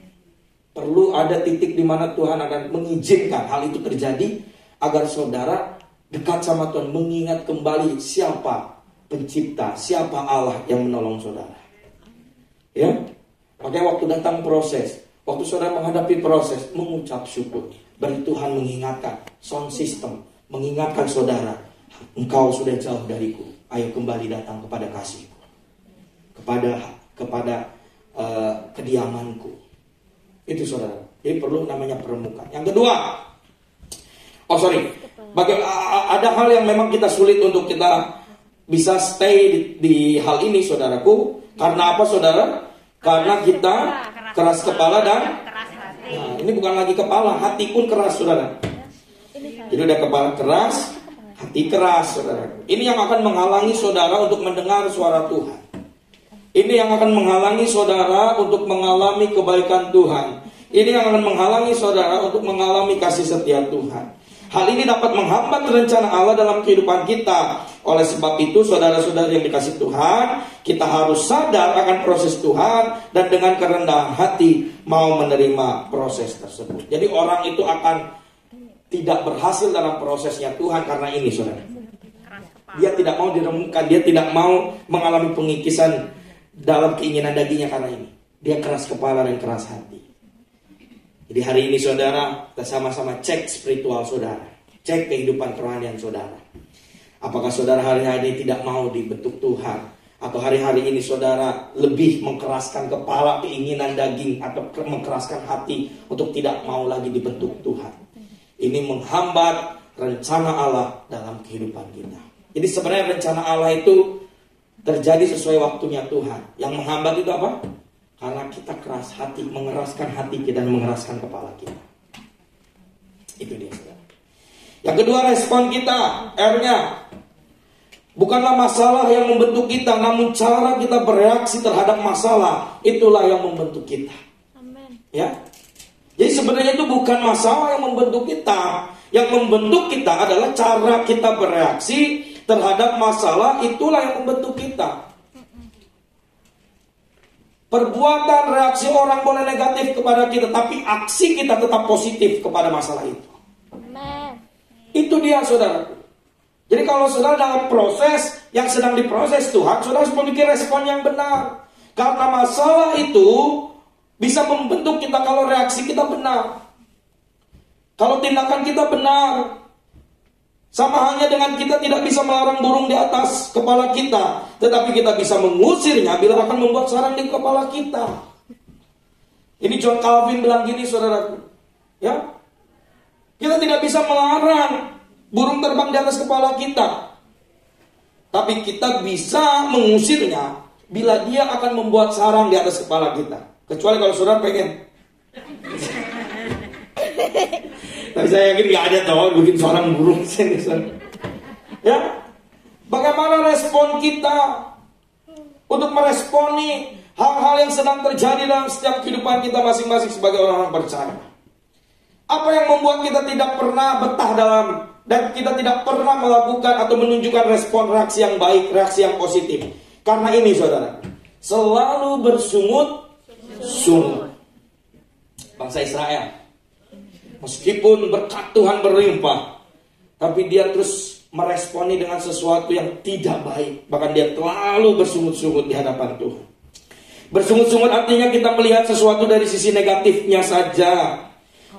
Perlu ada titik di mana Tuhan akan mengizinkan hal itu terjadi agar saudara dekat sama Tuhan, mengingat kembali siapa pencipta, siapa Allah yang menolong saudara. Ya, makanya waktu datang proses, waktu saudara menghadapi proses, mengucap syukur. Beri Tuhan mengingatkan, sound system, mengingatkan saudara, engkau sudah jauh dariku, ayo kembali datang kepada kasihku, kepada kediamanku. Itu saudara. Jadi perlu namanya permukaan. Yang kedua, ada hal yang memang kita sulit untuk kita bisa stay di hal ini, saudaraku. Karena apa, saudara? Karena kita keras kepala dan nah, ini bukan lagi kepala, hati pun keras, saudara. Jadi udah kepala keras, hati keras, saudara. Ini yang akan menghalangi saudara untuk mendengar suara Tuhan. Ini yang akan menghalangi saudara untuk mengalami kebaikan Tuhan. Ini yang akan menghalangi saudara untuk mengalami kasih setia Tuhan. Hal ini dapat menghambat rencana Allah dalam kehidupan kita. Oleh sebab itu, saudara-saudari yang dikasihi Tuhan, kita harus sadar akan proses Tuhan dan dengan kerendahan hati mau menerima proses tersebut. Jadi orang itu akan tidak berhasil dalam prosesnya Tuhan karena ini, saudara. Dia tidak mau diremukkan, dia tidak mau mengalami pengikisan dalam keinginan dagingnya karena ini. Dia keras kepala dan keras hati. Jadi hari ini saudara, kita sama-sama cek spiritual saudara, cek kehidupan kerohanian saudara. Apakah saudara hari-hari ini tidak mau dibentuk Tuhan, atau hari-hari ini saudara lebih mengkeraskan kepala, keinginan daging, atau mengkeraskan hati untuk tidak mau lagi dibentuk Tuhan. Ini menghambat rencana Allah dalam kehidupan kita. Jadi sebenarnya rencana Allah itu terjadi sesuai waktunya Tuhan. Yang menghambat itu apa? Karena kita keras hati, mengeraskan hati kita dan mengeraskan kepala kita. Itu dia, saudara. Yang kedua, respon kita, R-nya. Bukanlah masalah yang membentuk kita, namun cara kita bereaksi terhadap masalah, itulah yang membentuk kita. Amen. Ya. Jadi sebenarnya itu bukan masalah yang membentuk kita. Yang membentuk kita adalah cara kita bereaksi terhadap masalah, itulah yang membentuk kita. Perbuatan, reaksi orang boleh negatif kepada kita, tapi aksi kita tetap positif kepada masalah itu. Amen. Itu dia, saudara. Jadi kalau saudara dalam proses yang sedang diproses Tuhan, saudara harus memiliki respon yang benar. Karena masalah itu bisa membentuk kita kalau reaksi kita benar. Kalau tindakan kita benar. Sama halnya dengan kita tidak bisa melarang burung di atas kepala kita, tetapi kita bisa mengusirnya bila akan membuat sarang di kepala kita. Ini John Calvin bilang gini, saudaraku. Ya, kita tidak bisa melarang burung terbang di atas kepala kita, tapi kita bisa mengusirnya bila dia akan membuat sarang di atas kepala kita. Kecuali kalau saudara pengen. Tapi saya yakin gak ada tahu bikin seorang burung sini. Ya, bagaimana respon kita untuk meresponi hal-hal yang sedang terjadi dalam setiap kehidupan kita masing-masing sebagai orang-orang percaya? Apa yang membuat kita tidak pernah betah dalam dan kita tidak pernah melakukan atau menunjukkan respon reaksi yang baik, reaksi yang positif? Karena ini, saudara, selalu bersungut-sungut. Bangsa Israel, meskipun berkat Tuhan berlimpah, tapi dia terus meresponi dengan sesuatu yang tidak baik. Bahkan dia terlalu bersungut-sungut di hadapan Tuhan. Bersungut-sungut artinya kita melihat sesuatu dari sisi negatifnya saja.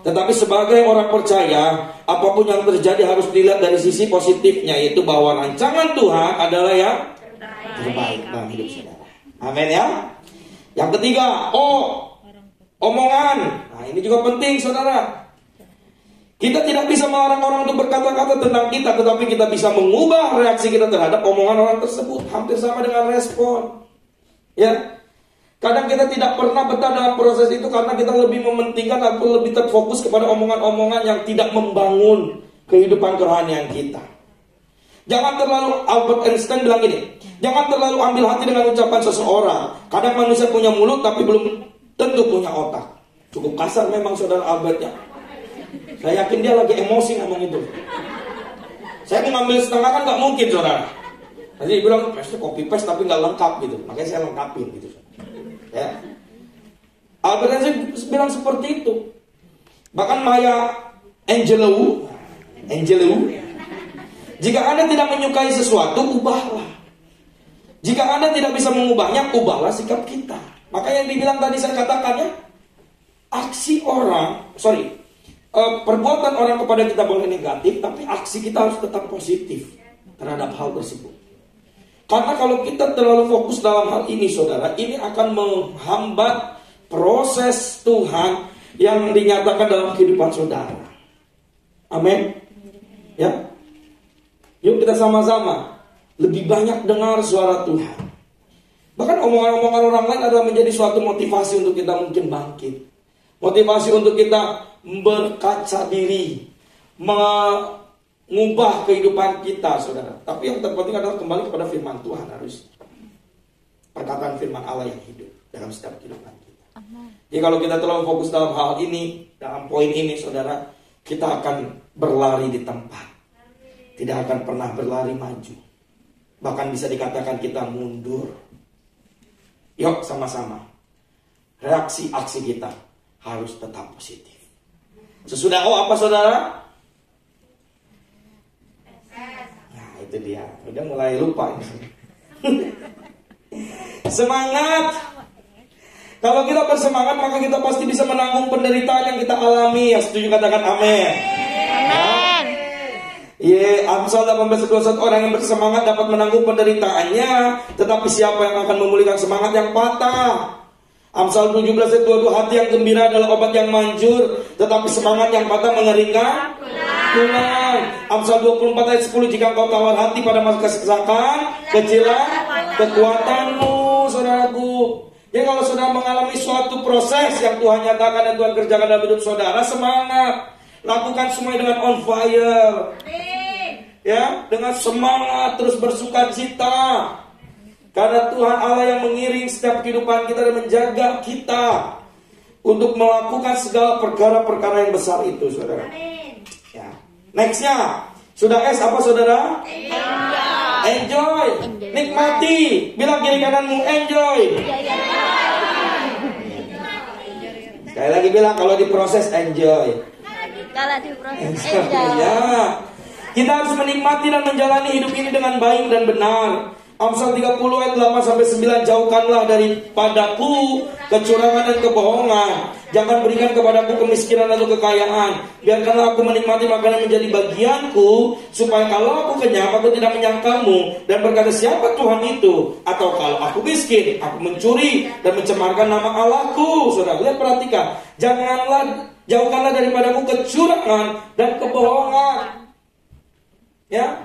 Tetapi sebagai orang percaya, apapun yang terjadi harus dilihat dari sisi positifnya, yaitu bahwa rancangan Tuhan adalah yang terbaik dalam hidup saudara. Amin ya. Yang ketiga, omongan. Nah, ini juga penting, saudara. Kita tidak bisa melarang orang untuk berkata-kata tentang kita, tetapi kita bisa mengubah reaksi kita terhadap omongan orang tersebut. Hampir sama dengan respon. Ya, kadang kita tidak pernah betah dalam proses itu karena kita lebih mementingkan atau lebih terfokus kepada omongan-omongan yang tidak membangun kehidupan kerohanian kita. Jangan terlalu, Albert Einstein bilang gini, jangan terlalu ambil hati dengan ucapan seseorang. Kadang manusia punya mulut tapi belum tentu punya otak. Cukup kasar memang saudara Albert ya. Saya yakin dia lagi emosi ngomong itu. Saya mengambil setengah kan nggak mungkin, saudara. Nanti bilang copy paste tapi nggak lengkap gitu. Makanya saya lengkapin gitu. Ya. Albert Einstein bilang seperti itu. Bahkan Maya Angelou, jika Anda tidak menyukai sesuatu, ubahlah. Jika Anda tidak bisa mengubahnya, ubahlah sikap kita. Maka yang dibilang tadi saya katakan ya, perbuatan orang kepada kita boleh negatif, tapi aksi kita harus tetap positif terhadap hal tersebut. Karena kalau kita terlalu fokus dalam hal ini, saudara, ini akan menghambat proses Tuhan yang dinyatakan dalam kehidupan saudara. Amin. Ya. Yuk kita sama-sama lebih banyak dengar suara Tuhan. Bahkan omongan-omongan orang lain adalah menjadi suatu motivasi untuk kita mungkin bangkit. Motivasi untuk kita berkaca diri, mengubah kehidupan kita, saudara. Tapi yang terpenting adalah kembali kepada firman Tuhan, harus perkataan firman Allah yang hidup dalam setiap kehidupan kita. Jadi kalau kita terlalu fokus dalam hal ini, dalam poin ini, saudara, kita akan berlari di tempat, tidak akan pernah berlari maju. Bahkan bisa dikatakan kita mundur. Yuk sama-sama, reaksi aksi kita harus tetap positif. Sesudah apa saudara? Nah itu dia, udah mulai lupa. Semangat. Kalau kita bersemangat, maka kita pasti bisa menanggung penderitaan yang kita alami. Yang setuju katakan amin. Amin. Amsal 18:21, orang yang bersemangat dapat menanggung penderitaannya, tetapi siapa yang akan memulihkan semangat yang patah? Amsal 17:22, hati yang gembira adalah obat yang manjur, tetapi semangat yang patah mengeringkan tulang. Amsal 24:10, jika engkau tawar hati pada masa kesesakan, kecilah kekuatanmu, saudaraku. Jadi kalau saudara mengalami suatu proses yang Tuhan nyatakan dan Tuhan kerjakan dalam hidup saudara, semangat. Lakukan semuanya dengan on fire. Ya, dengan semangat, terus bersuka cita. Karena Tuhan Allah yang mengiring setiap kehidupan kita dan menjaga kita untuk melakukan segala perkara-perkara yang besar itu, saudara. Ya. Nextnya, sudah S apa saudara? Enjoy. Nikmati. Bilang kiri kananmu enjoy. Sekali lagi bilang kalau diproses enjoy. Kalau diproses enjoy. Ya. Kita harus menikmati dan menjalani hidup ini dengan baik dan benar. Amsal 30 ayat 8-9, jauhkanlah daripadaku kecurangan dan kebohongan. Jangan berikan kepadaku kemiskinan atau kekayaan. Biarkanlah aku menikmati makanan menjadi bagianku, supaya kalau aku kenyang, aku tidak menyangkalmu dan berkata siapa Tuhan itu. Atau kalau aku miskin, aku mencuri dan mencemarkan nama Allahku. Saudara, lihat perhatikan. Jauhkanlah daripadaku kecurangan dan kebohongan. Ya,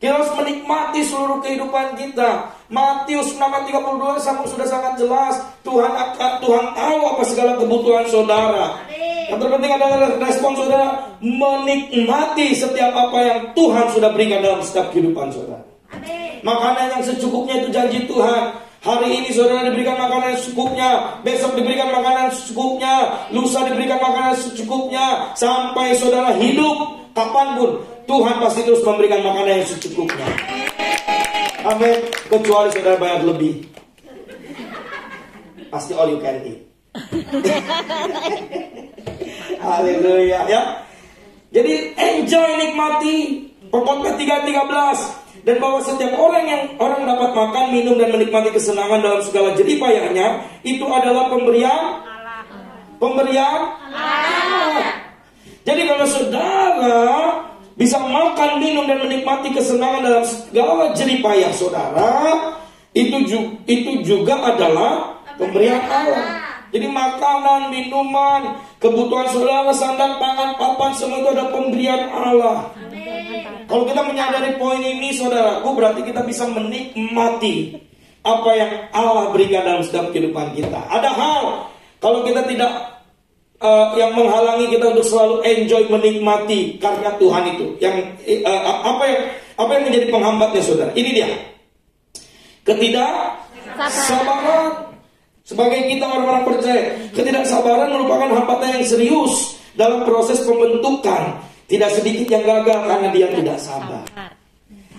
kita harus menikmati seluruh kehidupan kita. Matius 6:32 sudah sangat jelas. Tuhan tahu apa segala kebutuhan saudara. Yang terpenting adalah respon saudara menikmati setiap apa yang Tuhan sudah berikan dalam setiap kehidupan saudara. Makanan yang secukupnya itu janji Tuhan. Hari ini saudara diberikan makanan secukupnya, besok diberikan makanan secukupnya, lusa diberikan makanan secukupnya, sampai saudara hidup kapanpun Tuhan pasti terus memberikan makanan yang secukupnya. Amin. Kecuali saudara bayar lebih, pasti all you can eat. Haleluya ya. Jadi enjoy, nikmati. Pokoknya 3:13. Dan bahwa setiap orang dapat makan, minum dan menikmati kesenangan dalam segala jerih payahnya, itu adalah pemberian Allah. Jadi kalau saudara bisa makan, minum dan menikmati kesenangan dalam segala jerih payah saudara, itu juga adalah pemberian Allah. Jadi makanan, minuman, kebutuhan saudara, sandang, pangan, papan, semua itu ada pemberian Allah. Kalau kita menyadari poin ini saudaraku, berarti kita bisa menikmati apa yang Allah berikan dalam setiap kehidupan kita. Ada hal kalau kita tidak yang menghalangi kita untuk selalu enjoy, menikmati karena Tuhan itu. Apa yang menjadi penghambatnya saudara? Ini dia. Ketidaksabaran. Sebagai kita orang-orang percaya, ketidaksabaran merupakan hambatan yang serius dalam proses pembentukan Tidak sedikit yang gagal karena dia tidak sabar.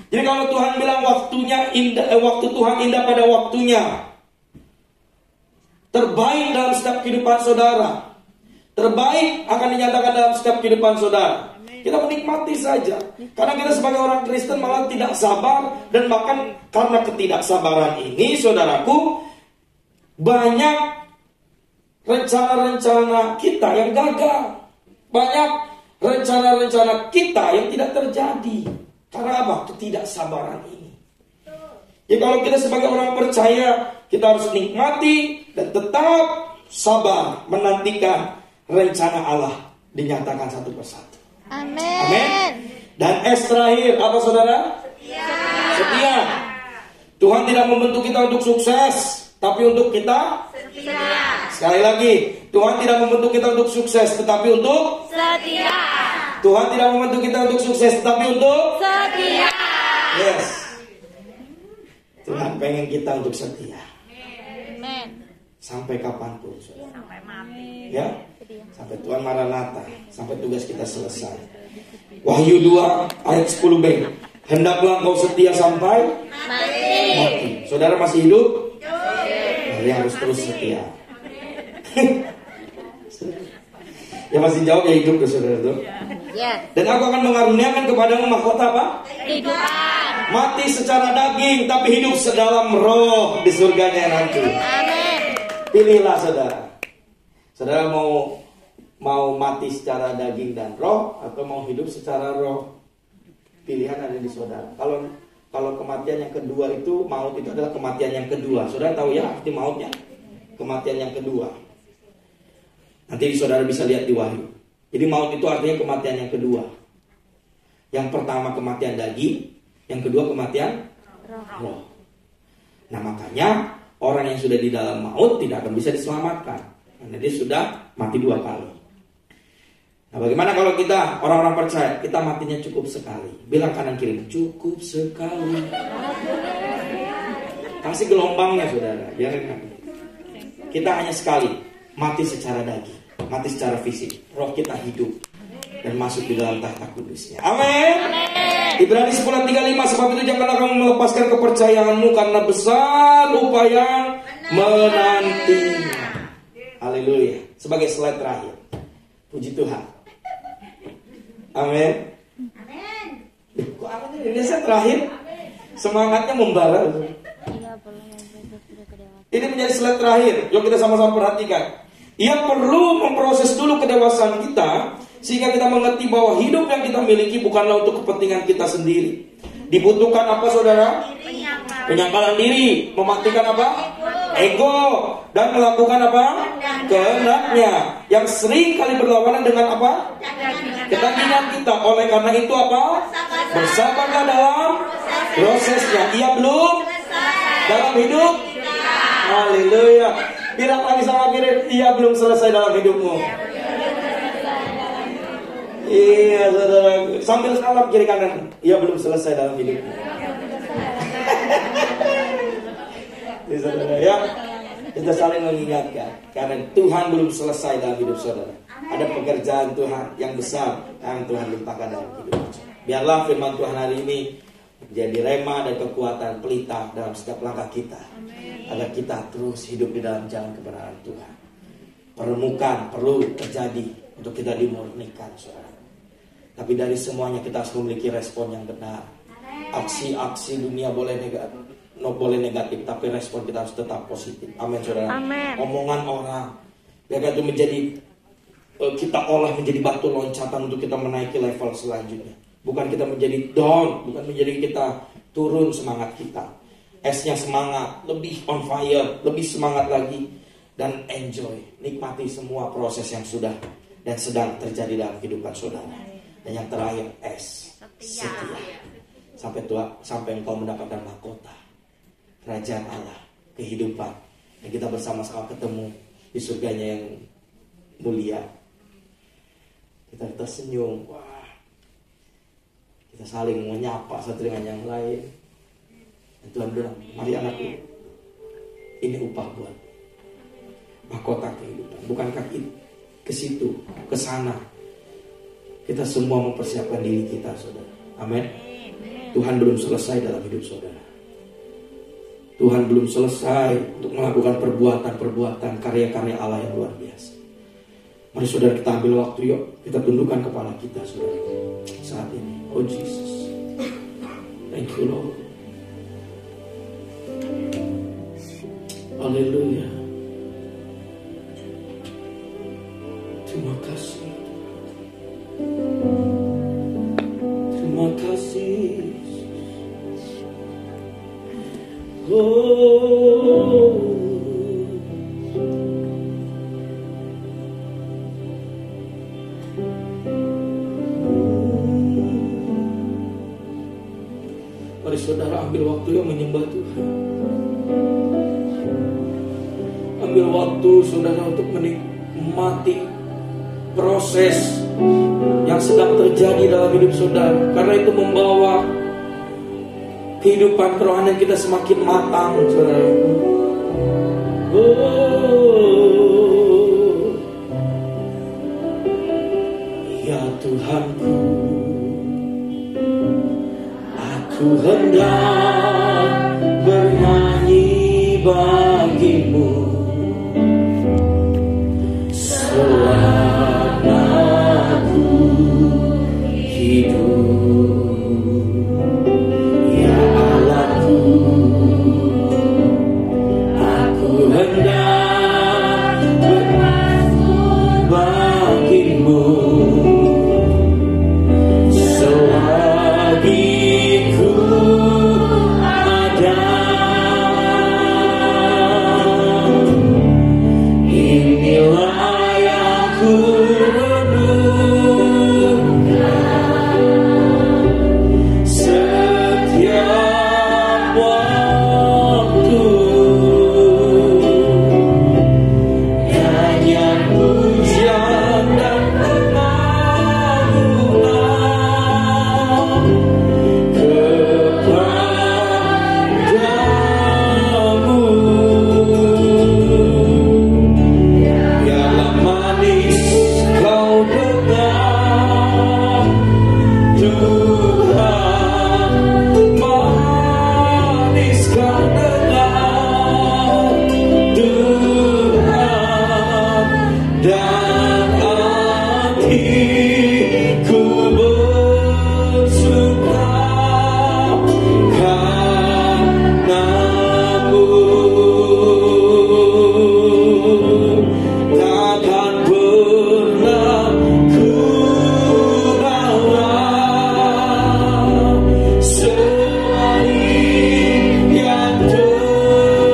Jadi kalau Tuhan bilang waktunya indah, waktu Tuhan indah pada waktunya, terbaik dalam setiap kehidupan saudara, terbaik akan dinyatakan dalam setiap kehidupan saudara. Kita menikmati saja. Karena kita sebagai orang Kristen malah tidak sabar. Dan bahkan karena ketidaksabaran ini, saudaraku, banyak rencana-rencana kita yang gagal. Banyak rencana-rencana kita yang tidak terjadi. Karena apa? Ketidaksabaran ini. Ya kalau kita sebagai orang percaya, kita harus nikmati dan tetap sabar menantikan rencana Allah dinyatakan satu persatu. Amin. Amin. Dan S terakhir apa saudara? Setia. Setia. Tuhan tidak membentuk kita untuk sukses, tapi untuk kita setia. Sekali lagi, Tuhan tidak membentuk kita untuk sukses, tetapi untuk Setia. Tuhan tidak membentuk kita untuk sukses, tetapi untuk Setia. Yes. Tuhan pengen kita untuk setia. Amin. Sampai kapanpun, saudara. Sampai mati. Ya, sampai Tuhan Maranatha, sampai tugas kita selesai. Wahyu 2 ayat 10b. Hendaklah engkau setia sampai mati. Saudara masih hidup? Jadi harus terus setia. Ya masih jawab ya hidup ya saudara itu. Ya. Dan aku akan mengaruniakan kepadamu mahkota apa? Kehidupan. Mati secara daging tapi hidup sedalam roh di surganya nanti. Amin. Pilihlah saudara. Saudara mau mati secara daging dan roh atau mau hidup secara roh? Pilihan ada di saudara. Kalau kematian yang kedua itu, maut itu adalah kematian yang kedua. Saudara tahu ya arti mautnya? Kematian yang kedua. Nanti saudara bisa lihat di Wahyu. Jadi maut itu artinya kematian yang kedua. Yang pertama kematian daging, yang kedua kematian roh. Nah makanya orang yang sudah di dalam maut tidak akan bisa diselamatkan, karena dia sudah mati 2 kali. Nah bagaimana kalau kita orang-orang percaya, kita matinya cukup sekali. Bilang kanan kiri, cukup sekali. Kasih gelombangnya saudara. Kita hanya sekali mati secara daging, mati secara fisik. Roh kita hidup dan masuk di dalam tahta kudusnya. Amin. Ibrani 10:35, sebab itu janganlah kamu melepaskan kepercayaanmu, karena besar upaya menantinya. Haleluya. Sebagai slide terakhir, puji Tuhan. Amin. Kok apa nih Indonesia terakhir? Semangatnya membara. Ini menjadi slide terakhir. Yuk kita sama-sama perhatikan. Ia perlu memproses dulu kedewasaan kita, sehingga kita mengerti bahwa hidup yang kita miliki bukanlah untuk kepentingan kita sendiri. Dibutuhkan apa saudara? Penyangkalan diri. Mematikan apa? Ego. Dan melakukan apa? Kehendaknya. Yang sering kali berlawanan dengan apa? Kedagingan kita. Oleh karena itu apa? Bersabarlah dalam prosesnya. Ia belum dalam hidup. Haleluya. Bilang lagi sama kiri, ia belum selesai dalam hidupmu. Iya saudara, sambil salam kiri kanan, ia belum selesai dalam hidupmu. Ini saudara ya, kita saling mengingatkan, karena Tuhan belum selesai dalam hidup saudara. Ada pekerjaan Tuhan yang besar yang Tuhan limpahkan dalam hidup. Biarlah firman Tuhan hari ini menjadi rema dan kekuatan pelita dalam setiap langkah kita, agar kita terus hidup di dalam jalan kebenaran Tuhan. Permukaan perlu terjadi untuk kita dimurnikan saudara. Tapi dari semuanya kita harus memiliki respon yang benar. Aksi-aksi dunia boleh negatif, tapi respon kita harus tetap positif. Amin saudara. Amen. Omongan orang biarkan itu menjadi kita olah menjadi batu loncatan untuk kita menaiki level selanjutnya. Bukan kita menjadi down, bukan menjadi kita turun semangat kita. S-nya semangat, lebih on fire, lebih semangat lagi, dan enjoy, nikmati semua proses yang sudah dan sedang terjadi dalam kehidupan saudara. Dan yang terakhir S, setia. Sampai engkau mendapatkan mahkota kerajaan Allah, kehidupan, dan kita bersama-sama ketemu di surganya yang mulia. Kita tersenyum, wah, kita saling menyapa satu dengan yang lain. Dan Tuhan bilang, mari anakku, ini upah buat mahkota kehidupan. Bukankah ke situ, ke sana, kita semua mempersiapkan diri kita, saudara. Amin. Tuhan belum selesai dalam hidup saudara. Tuhan belum selesai untuk melakukan perbuatan-perbuatan karya-karya Allah yang luar biasa. Mari saudara kita ambil waktu, yuk kita tundukkan kepala kita saudara saat ini. Oh Jesus, thank you Lord. Haleluya. Terima kasih. Terima kasih. Oh. Mari saudara ambil waktu yang menyembah Tuhan. Ambil waktu saudara untuk menikmati proses yang sedang terjadi dalam hidup saudara. Karena itu membawa kehidupan kerohanian kita semakin matang, saudara. Oh, ya Tuhanku, aku hendak bernyanyi bagimu selama aku hidup. Ya Allahku, aku hendak bermasmur bagimu selagi ku ada. Inilah yang ku renungkan setiap waktu. Nyanyian pujian dan pengagungan kepadamu. Biarlah manis kau dengar Tuhan, manis kau dengar Tuhan, dan hatiku bersuka karenamu. Takkan pernah ku bawa selain yang terbaik.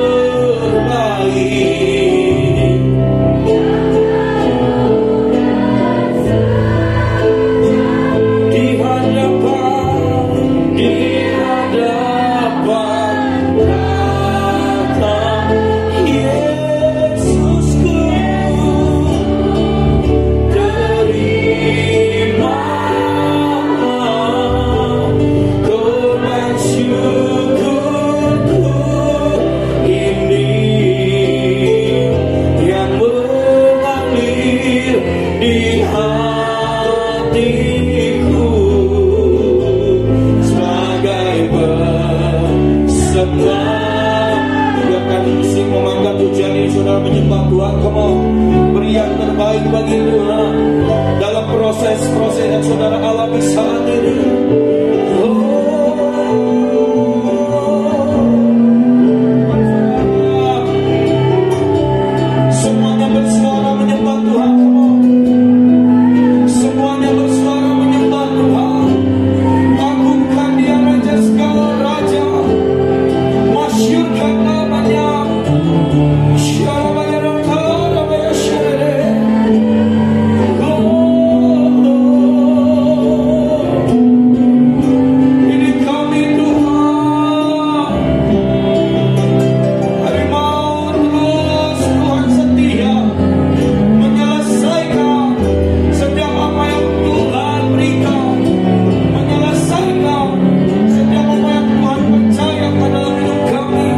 Di hadapan kata Yesusku, terima korban syukurku ini yang mengalir di hatiku sebagai peserta. Biarkan sing mengangkat pujian ini saudara menyembah Tuhan. Come on, beri yang terbaik bagi Tuhan dalam proses-proses yang saudara alami saat ini. Semuanya bersuara menyembah Tuhan. Come on. Semuanya bersuara menyembah Tuhan. Agungkan Dia Raja segala raja, masyurkan namanya. Ini kami Tuhan, hari mau terus Tuhan setia menyelesaikan setiap apa yang Tuhan berikan, menyelesaikan setiap apa yang Tuhan percayakan dalam hidup kami.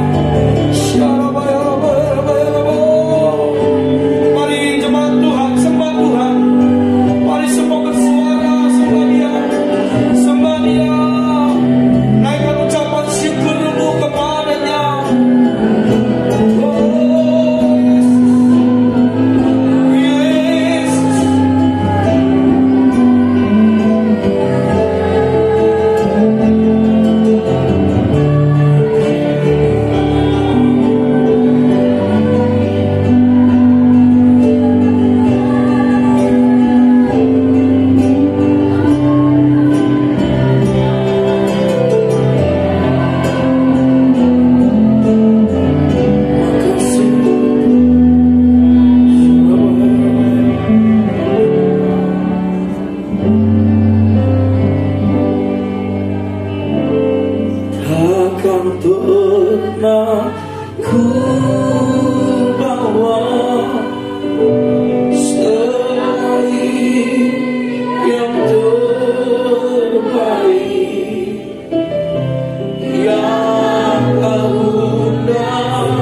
ku bawa selain yang terbaik yang kau undang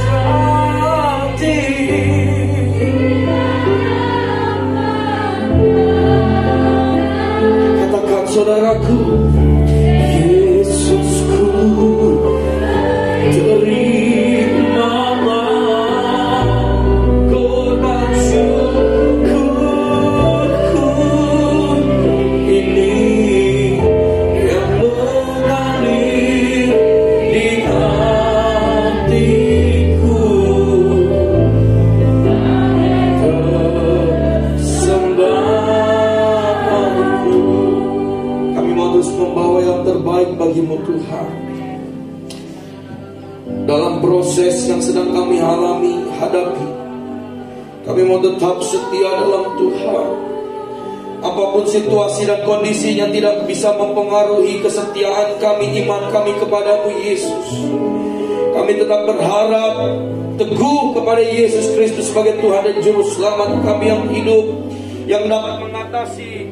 hati. Katakan saudaraku, Yesusku, terimalah korban syukurku ini yang mengalir di hatiku. Persembahanku, kami mau terus membawa yang terbaik bagimu Tuhan. Dalam proses yang sedang kami hadapi, kami mau tetap setia dalam Tuhan. Apapun situasi dan kondisinya tidak bisa mempengaruhi kesetiaan kami, iman kami kepadamu Yesus. Kami tetap berharap teguh kepada Yesus Kristus sebagai Tuhan dan Juru Selamat kami yang hidup, yang dapat mengatasi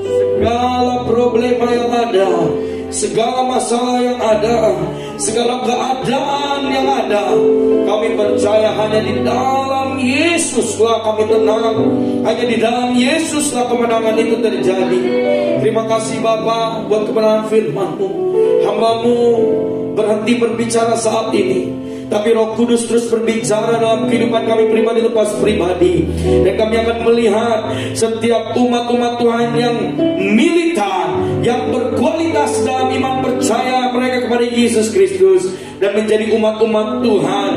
segala problema yang ada, segala masalah yang ada, segala keadaan yang ada. Kami percaya hanya di dalam Yesuslah kami tenang, hanya di dalam Yesuslah kemenangan itu terjadi. Terima kasih Bapa buat kebenaran firman-Mu. Hamba-Mu berhenti berbicara saat ini, tapi Roh Kudus terus berbicara dalam kehidupan kami pribadi lepas pribadi. Dan kami akan melihat setiap umat-umat Tuhan yang militan, yang berkualitas dalam iman percaya mereka kepada Yesus Kristus, dan menjadi umat-umat Tuhan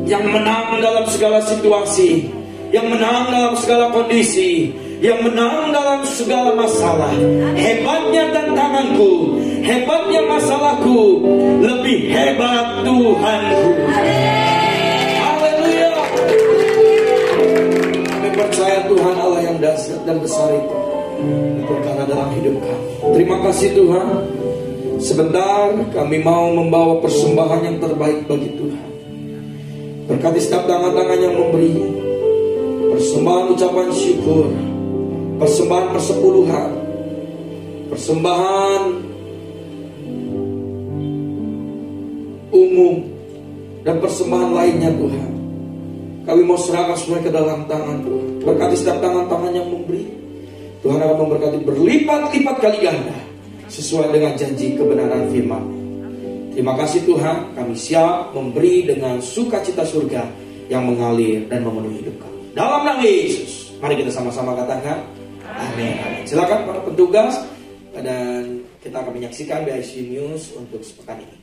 yang menang dalam segala situasi, yang menang dalam segala kondisi, yang menang dalam segala masalah. Hebatnya tantanganku, hebatnya masalahku, lebih hebat Tuhanku. Haleluya. Kami percaya Tuhan Allah yang dahsyat dan besar itu berkarya dalam hidup kami. Terima kasih Tuhan. Sebentar kami mau membawa persembahan yang terbaik bagi Tuhan. Berkati setiap tangan-tangan yang memberi persembahan ucapan syukur, persembahan persepuluhan, persembahan umum, dan persembahan lainnya Tuhan. Kami mau serahkan semua ke dalam tangan Tuhan. Berkati setiap tangan-tangan yang memberi. Tuhan akan memberkati berlipat-lipat kali ganda sesuai dengan janji kebenaran firman. Terima kasih Tuhan, kami siap memberi dengan sukacita surga yang mengalir dan memenuhi hidup kami. Dalam nama Yesus, mari kita sama-sama katakan amin. Silakan para petugas, dan kita akan menyaksikan BIC News untuk sepekan ini.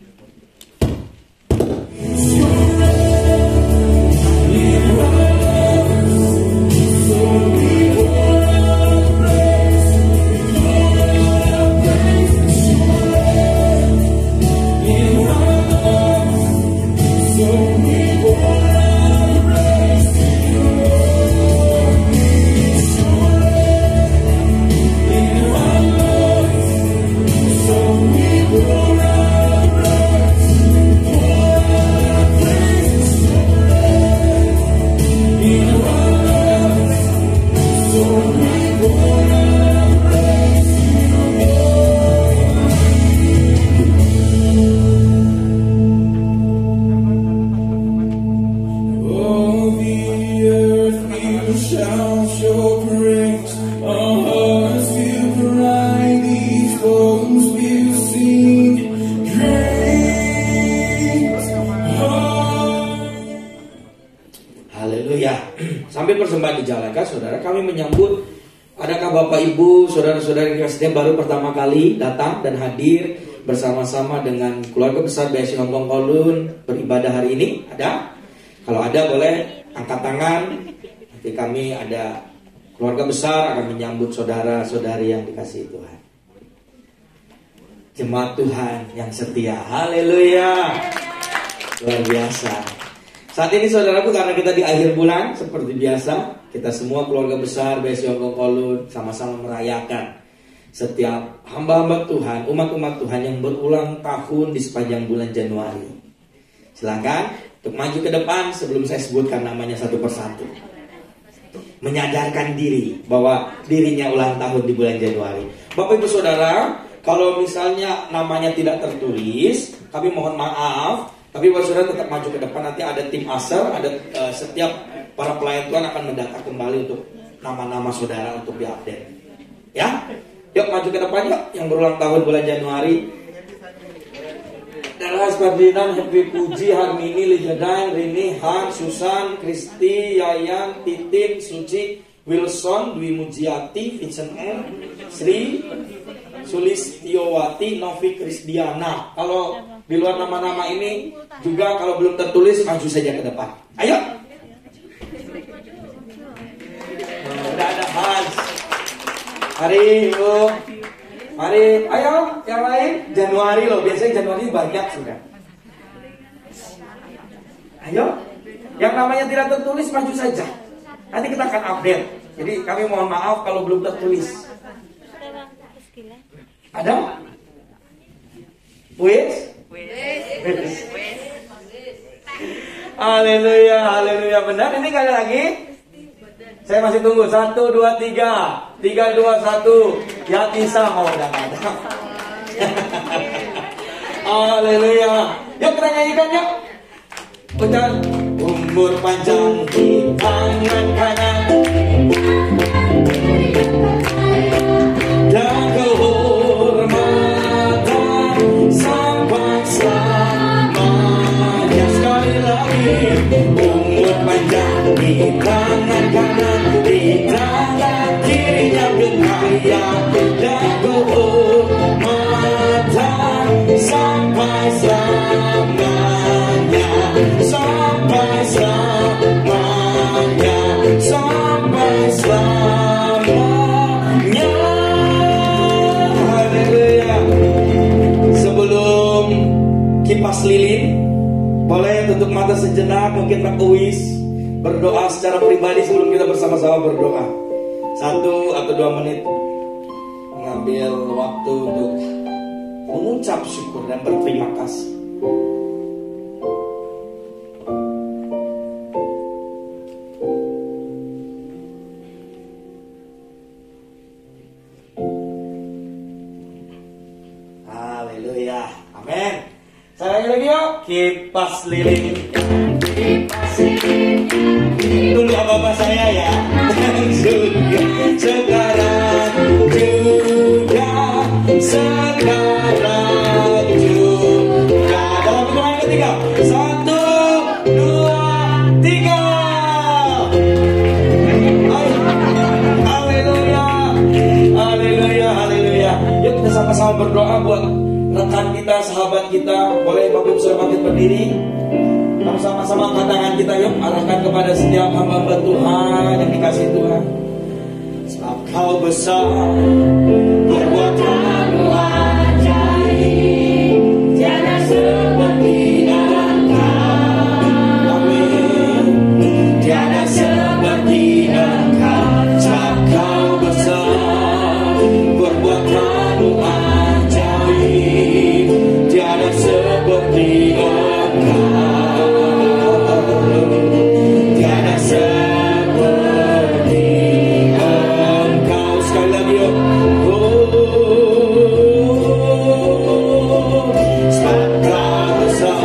Sambil persembahan dijalankan, saudara, kami menyambut, adakah Bapak Ibu, saudara-saudara yang kasihnya baru pertama kali datang dan hadir bersama-sama dengan keluarga besar BIC Hongkong Kowloon beribadah hari ini? Ada? Kalau ada boleh angkat tangan. Nanti kami ada keluarga besar akan menyambut saudara-saudari yang dikasihi Tuhan. Jemaat Tuhan yang setia, haleluya, luar biasa. Saat ini saudaraku, karena kita di akhir bulan, seperti biasa kita semua keluarga besar BIC Hongkong Kowloon sama-sama merayakan setiap hamba-hamba Tuhan, umat-umat Tuhan yang berulang tahun di sepanjang bulan Januari. Silakan untuk maju ke depan sebelum saya sebutkan namanya satu persatu. Menyadarkan diri bahwa dirinya ulang tahun di bulan Januari. Bapak Ibu Saudara, kalau misalnya namanya tidak tertulis, kami mohon maaf. Tapi Bapak Saudara tetap maju ke depan. Nanti ada tim ASER, ada setiap para pelayan Tuhan akan mendata kembali untuk nama-nama saudara untuk diupdate. Ya, yuk maju ke depan yuk. Yang berulang tahun bulan Januari. Daras Ferdinand, Happy Puji, Harmini, Lijedain, Rini, Han, Susan, Kristi, Yayan, Titin, Suci, Wilson, Dwi Mujiati, Vincent M, Sri, Sulistiowati, Novi Krisdiana. Kalau di luar nama-nama ini juga kalau belum tertulis maju saja ke depan. Ayo. Udah ada Hans. Mari, yuk. Mari, ayo yang lain. Januari loh, biasanya Januari banyak sudah. Ayo, yang namanya tidak tertulis maju saja. Nanti kita akan update. Jadi kami mohon maaf kalau belum tertulis. Ada? Wis? Haleluya, haleluya. Benar ini kali lagi? Saya masih tunggu. 1, 2, 3. 3, 2, 1. Ya bisa mau udah ada. Haleluya. Yuk kita nyanyikan yuk. Ucap umur panjang di tangan kanan dan kehormatan sampai selamanya. Sekali lagi, umur panjang di tangan kanan, di tangan kirinya berkaya dan kehormatan sampai selamanya, sampai selamanya, sampai selamanya. Haleluya. Sebelum kipas lilin, boleh tutup mata sejenak, mungkin Pak Uwis berdoa secara pribadi sebelum kita bersama-sama berdoa. 1 atau 2 menit mengambil waktu untuk mengucap syukur dan berterima kasih. Haleluya, amin. Saya lagi yuk, kipas lilin. Tunggu apa-apa saya ya. Sekarang juga, sekarang juga. Dalam hitungan ketiga. 1, 2, 3. Haleluya, haleluya, haleluya. Yuk kita sama-sama berdoa buat rekan kita, sahabat kita. Boleh Bapak Ibu Saudara bangkit berdiri. Kita sama-sama angkat tangan kita yuk, arahkan kepada setiap hamba Tuhan yang dikasih Tuhan. Sebab Kau besar, perbuatanmu ajaib, tiada seperti Engkau. Amin. Tiada seperti Engkau. Sebab Kau besar, perbuatanmu ajaib, tiada seperti Engkau. Tiada seperti Engkau. Sekali lagi yuk. Sebab Kau besar.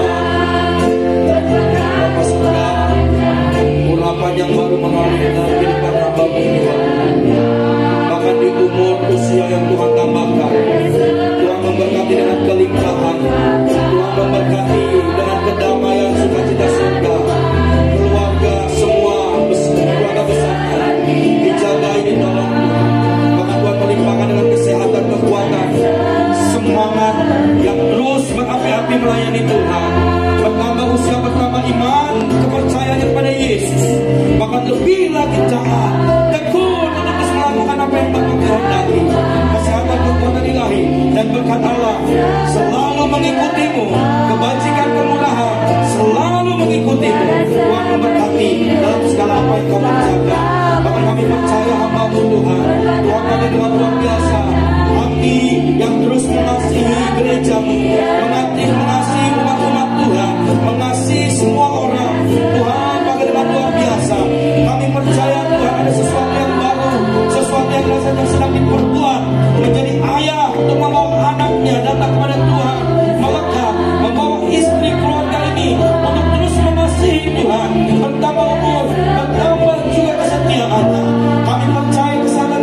Bapa surga, urapan yang baru mengalir dalam kehidupan hamba-Mu Tuhan. Bahkan di umur usia yang Tuhan tambahkan, Tuhan memberkati dengan kelimpahan, Tuhan memberkati dengan kedamaian, sukacita surga. Keluarga semua, keluarga besarnya dijagai, ditolong. Bahkan Tuhan melimpahkan dengan kesehatan, kekuatan, semangat yang terus berapi-api melayani Tuhan. Bertambah usia, bertambah iman, kepercayaan kepada Yesus. Bahkan lebih lagi taat, tekun untuk terus melakukan apa yang Bapa kehendaki. Kesehatan, kekuatan ilahi dan berkat Allah selalu mengikutimu. Kebajikan, kemurahan selalu mengikutimu. Tuhan memberkati dalam segala apa yang kau kerjakan. Bahkan kami percaya hamba-Mu Tuhan, Tuhan ada dengan luar biasa. ini yang terus mengasihi gerejamu, mengasihi umat-umat Tuhan, mengasihi semua orang. Tuhan, pakai dengan luar biasa. Kami percaya Tuhan ada sesuatu yang baru, sesuatu yang rasanya sedang diperbuat, menjadi ayah untuk membawa anaknya datang kepada Tuhan, melekat, membawa istri keluarga ini untuk terus mengasihi Tuhan, bertambah umur, bertambah juga kesetiaannya. Kami percaya kesana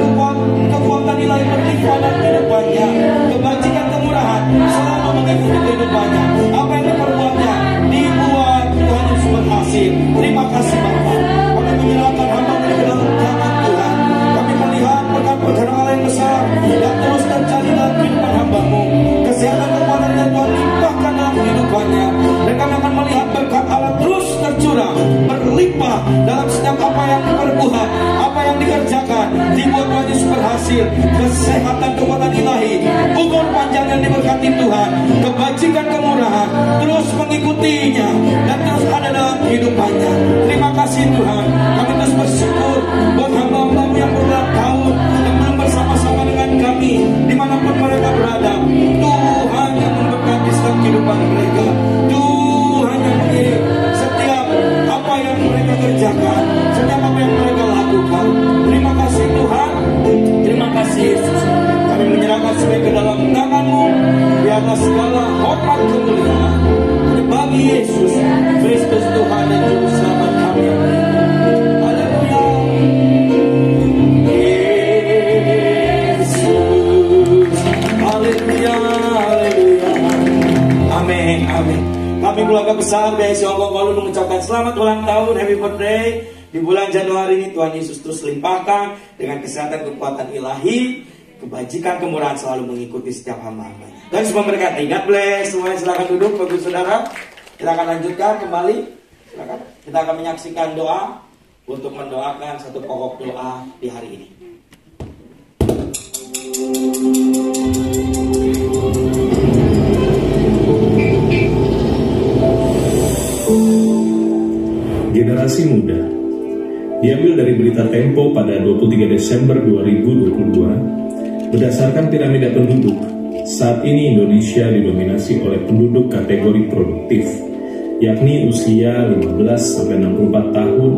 kekuatan ilahi berlimpah dalam kehidupannya, kebajikan kemurahan selalu mengikuti kehidupannya. Apa yang diperbuatnya dibuat Tuhan Yesus berhasil. Terima kasih Bapa. Kami menyerahkan hamba ini ke dalam tangan Tuhan. Kami melihat berkat-berkat Allah yang besar yang terus terjadi dalam kehidupan hamba-Mu. Kesehatan kekuatan yang Tuhan limpahkan dalam kehidupannya, dan kami akan melihat berkat Allah terus tercurah berlimpah dalam setiap apa yang diperbuat, apa yang dikerjakan, dibuat Tuhan Yesus berhasil. Kesehatan kekuatan ilahi, umur panjang yang diberkati Tuhan, kebajikan kemurahan terus mengikutinya dan terus ada dalam kehidupannya. Terima kasih Tuhan. Kami terus bersyukur buat hamba-hamba-Mu yang berulang tahun yang belum bersama-sama dengan kami dimanapun mereka berada. Tuhan yang memberkati setiap kehidupan mereka. Tuhan yang mengirim setiap apa yang mereka kerjakan, setiap apa yang mereka lakukan. Terima kasih Tuhan. Terima kasih Yesus. Kami menyerahkan semua ke dalam tangan-Mu. Biarlah segala hormat kemuliaan bagi Yesus Kristus Tuhan dan Juru Selamat kami. Haleluya. Yesus. Haleluya. Haleluya. Amin. Amin. Kami keluarga besar BSI Hongkong Kowloon mengucapkan selamat ulang tahun, happy birthday. Di bulan Januari ini Tuhan Yesus terus limpahkan dengan kesehatan kekuatan ilahi, kebajikan kemurahan selalu mengikuti setiap hamba-hambanya. Dan semua memberkati. God bless. Semuanya silakan duduk Bapak Saudara. Kita akan lanjutkan kembali. Silakan. Kita akan menyaksikan doa untuk mendoakan satu pokok doa di hari ini. Generasi muda diambil dari berita Tempo pada 23 Desember 2022. Berdasarkan piramida penduduk, saat ini Indonesia didominasi oleh penduduk kategori produktif, yakni usia 15-64 tahun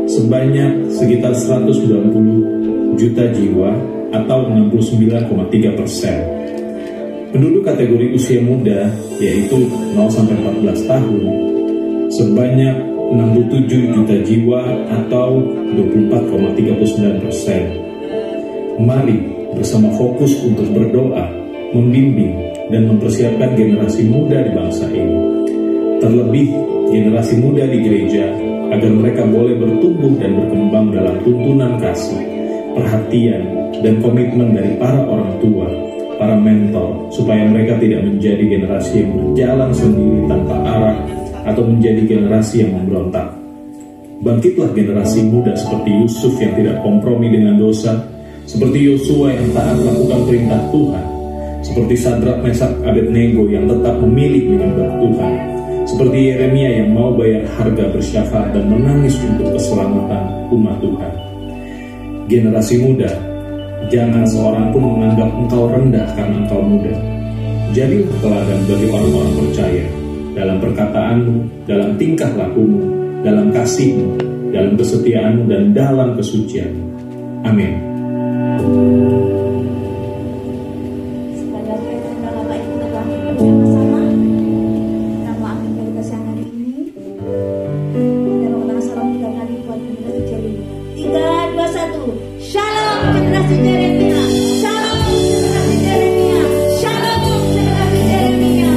sebanyak sekitar 190 juta jiwa atau 69,3%. Penduduk kategori usia muda yaitu 0-14 tahun sebanyak 67 juta jiwa atau 24,39%. Mari bersama fokus untuk berdoa, membimbing, dan mempersiapkan generasi muda di bangsa ini. Terlebih generasi muda di gereja agar mereka boleh bertumbuh dan berkembang dalam tuntunan kasih, perhatian, dan komitmen dari para orang tua, para mentor, supaya mereka tidak menjadi generasi yang berjalan sendiri tanpa arah atau menjadi generasi yang memberontak. Bangkitlah generasi muda seperti Yusuf yang tidak kompromi dengan dosa, seperti Yosua yang taat melakukan perintah Tuhan, seperti Sadrak, Mesak, Abednego yang tetap memilih menyembah Tuhan, seperti Yeremia yang mau bayar harga bersyafaat dan menangis untuk keselamatan umat Tuhan. Generasi muda, jangan seorang pun menganggap engkau rendah karena engkau muda. Jadilah teladan bagi orang-orang percaya dalam perkataanmu, dalam tingkah lakumu, dalam kasihmu, dalam kesetiaanmu, dan dalam kesucian. Amin. Sekali lagi kita Bapak Ibu kita bangkit bersama-sama. Kita mau akhir dari kesiangan hari ini. Kita mau katakan salam 3 kali buat generasi Jeremia. 3, 2, 1. Shalom generasi Jeremia. Shalom generasi Jeremia. Shalom generasi Jeremia.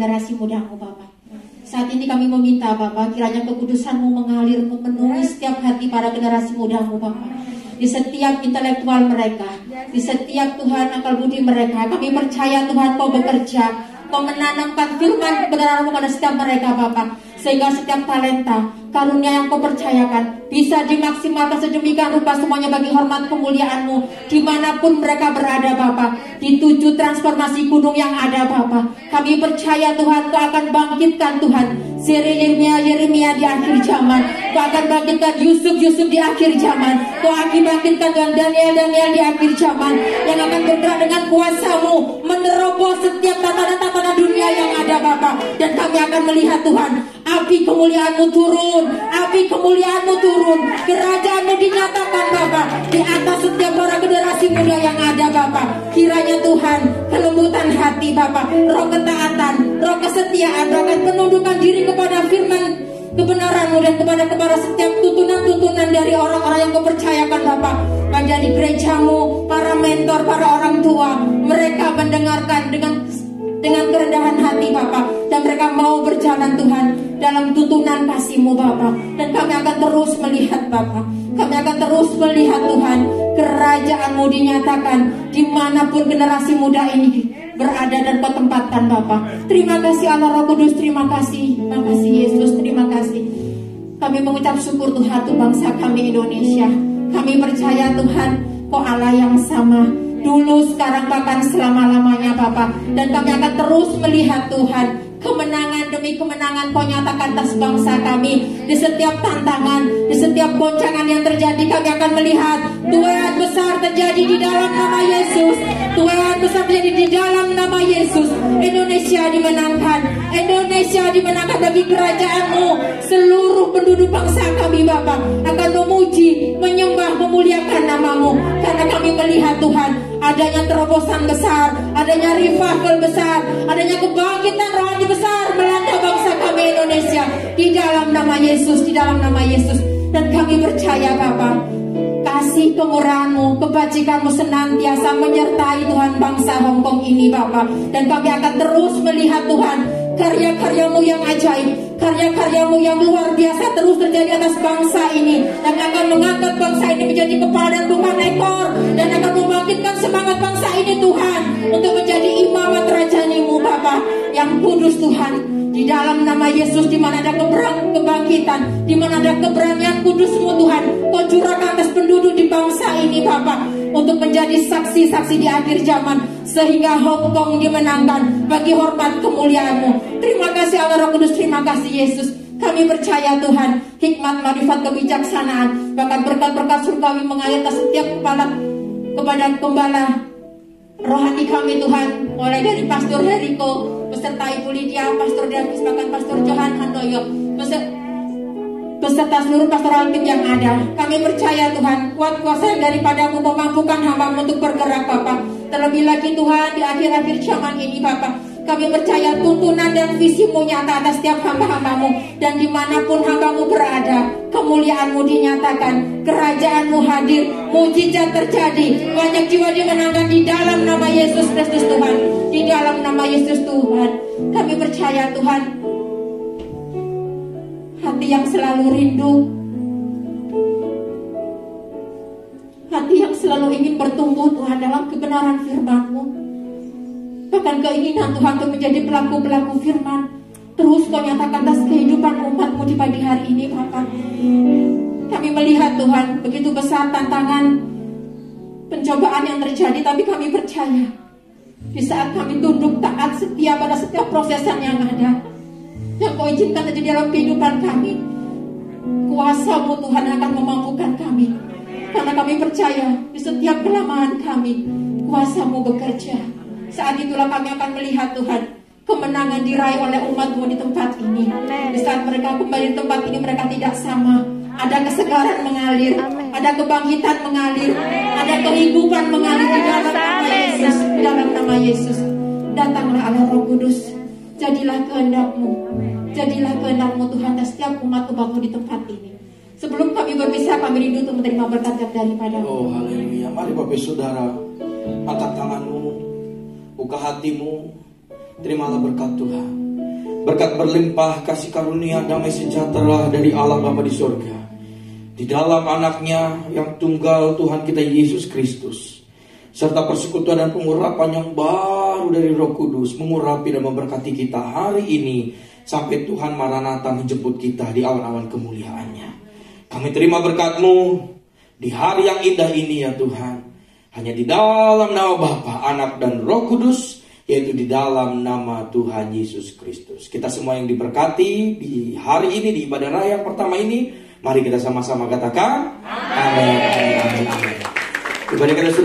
generasi mudamu Bapa. Saat ini kami meminta Bapa, kiranya kekudusan-Mu mengalir memenuhi setiap hati para generasi mudamu Bapa. Di setiap intelektual mereka, di setiap Tuhan akal budi mereka, kami percaya Tuhan Kau bekerja, Kau menanamkan firman kebenaran-Mu pada setiap mereka Bapa, sehingga setiap talenta, karunia yang Kau percayakan bisa dimaksimalkan sedemikian rupa semuanya bagi hormat kemuliaan-Mu dimanapun mereka berada Bapa, di 7 transformasi gunung yang ada Bapa. Kami percaya Tuhan Kau akan bangkitkan Tuhan Yeremia di akhir zaman, Kau akan bangkitkan Yusuf di akhir zaman, Kau akan bangkitkan Daniel di akhir zaman, yang akan bergerak dengan kuasa-Mu menerobos setiap tatanan-tatanan dunia yang ada Bapa. Dan kami akan melihat Tuhan, api kemuliaan-Mu turun, api kemuliaan-Mu turun, kerajaan-Mu dinyatakan Bapa di atas setiap para generasi muda yang ada Bapa. Kiranya Tuhan kelembutan hati Bapa, roh ketaatan, roh kesetiaan, roh penundukan diri kepada firman kebenaran-Mu dan kepada setiap tuntunan-tuntunan dari orang-orang yang Kau percayakan Bapa. Menjadi gereja-Mu, para mentor, para orang tua, mereka mendengarkan dengan kerendahan hati Bapa, dan mereka mau berjalan Tuhan dalam tuntunan kasih-Mu Bapa. Dan kami akan terus melihat Bapa, kami akan terus melihat Tuhan, kerajaan-Mu dinyatakan dimanapun generasi muda ini berada dan Kau tempatkan Bapa. Terima kasih Allah Roh Kudus, terima kasih Yesus, terima kasih. Kami mengucap syukur Tuhan untuk bangsa kami Indonesia. Kami percaya Tuhan Kau Allah yang sama, dulu, sekarang, bahkan selama-lamanya Bapa. Dan kami akan terus melihat Tuhan, kemenangan demi kemenangan Kau nyatakan atas bangsa kami. Di setiap tantangan, di setiap goncangan yang terjadi, kami akan melihat Tuhan besar terjadi di dalam nama Yesus. Tuhan besar terjadi di dalam nama Yesus. Indonesia dimenangkan, Indonesia dimenangkan bagi kerajaan-Mu. Seluruh penduduk bangsa kami Bapa akan memuji, menyembah, memuliakan nama-Mu, karena kami melihat Tuhan adanya terobosan besar, adanya revival besar, adanya kebangkitan rohani besar melanda bangsa kami Indonesia di dalam nama Yesus, di dalam nama Yesus. Dan kami percaya Bapa, kasih kemurahan-Mu, kebajikan-Mu senantiasa menyertai Tuhan bangsa Hongkong ini Bapa. Dan kami akan terus melihat Tuhan karya-karya-Mu yang ajaib, karya-karya-Mu yang luar biasa terus terjadi atas bangsa ini, dan akan mengangkat bangsa ini menjadi kepala dan bukan ekor, dan akan membangkitkan semangat bangsa ini Tuhan untuk menjadi imamat kerajaan-Mu Bapa yang kudus Tuhan. Di dalam nama Yesus, di mana ada kebangkitan, di mana ada keberanian kudus-Mu Tuhan, Kau curahkan atas penduduk di bangsa ini Bapa, untuk menjadi saksi-saksi di akhir zaman, sehingga Hongkong dimenangkan bagi hormat kemuliaan-Mu. Terima kasih Allah Roh Kudus, terima kasih Yesus. Kami percaya Tuhan, hikmat, marifat, kebijaksanaan, bahkan berkat-berkat surgawi mengalir ke setiap kepada gembala rohani kami Tuhan, mulai dari Pastor Heriko beserta Ibu Lydia, Pastor Davis, bahkan Pastor Johan Handoyo, beserta seluruh pastoral tim yang ada. Kami percaya Tuhan, kuat kuasa daripada-Mu memampukan hamba-Mu untuk bergerak Bapa. Terlebih lagi Tuhan, di akhir-akhir zaman ini Bapa, kami percaya tuntunan dan visi-Mu nyata atas setiap hamba-hamba-Mu. Dan dimanapun hamba-Mu berada, kemuliaan-Mu dinyatakan, kerajaan-Mu hadir, mujizat terjadi, banyak jiwa dimenangkan di dalam nama Yesus Kristus Tuhan. Di dalam nama Yesus Tuhan, kami percaya Tuhan, hati yang selalu rindu, hati yang selalu ingin bertumbuh Tuhan dalam kebenaran firman-Mu, bahkan keinginan Tuhan untuk menjadi pelaku-pelaku firman, terus Kau nyatakan atas kehidupan umat-Mu di pagi hari ini Bapa. Kami melihat Tuhan, begitu besar tantangan, pencobaan yang terjadi, tapi kami percaya di saat kami tunduk taat setia pada setiap prosesan yang ada, yang Kau izinkan terjadi dalam kehidupan kami, kuasa-Mu Tuhan akan memampukan kami. Karena kami percaya di setiap kelemahan kami, kuasa-Mu bekerja. Saat itulah kami akan melihat Tuhan, kemenangan diraih oleh umat-Mu di tempat ini. Di saat mereka kembali di tempat ini, mereka tidak sama. Ada kesegaran mengalir, ada kebangkitan mengalir, ada kehidupan mengalir di dalam nama Yesus. Di dalam nama Yesus, datanglah Allah Roh Kudus. Jadilah kehendak-Mu, jadilah kehendak-Mu Tuhan atas setiap umat-umat-Mu di tempat ini. Sebelum kami berpisah, kami rindu untuk menerima berkat daripada-Mu. Oh haleluya. Mari Bapak Saudara, angkat tanganmu, buka hatimu, terimalah berkat Tuhan. berkat berlimpah kasih karunia damai sejahtera dari Allah Bapa di surga, di dalam anaknya yang tunggal Tuhan kita Yesus Kristus, serta persekutuan dan pengurapan yang baru dari Roh Kudus mengurapi dan memberkati kita hari ini sampai Tuhan Maranatha menjemput kita di awan-awan kemuliaannya. Kami terima berkat-Mu di hari yang indah ini ya Tuhan, hanya di dalam nama Bapa, Anak dan Roh Kudus, yaitu di dalam nama Tuhan Yesus Kristus. Kita semua yang diberkati di hari ini, di ibadah raya yang pertama ini, mari kita sama-sama katakan amin. Amin. Ibadah kita sudah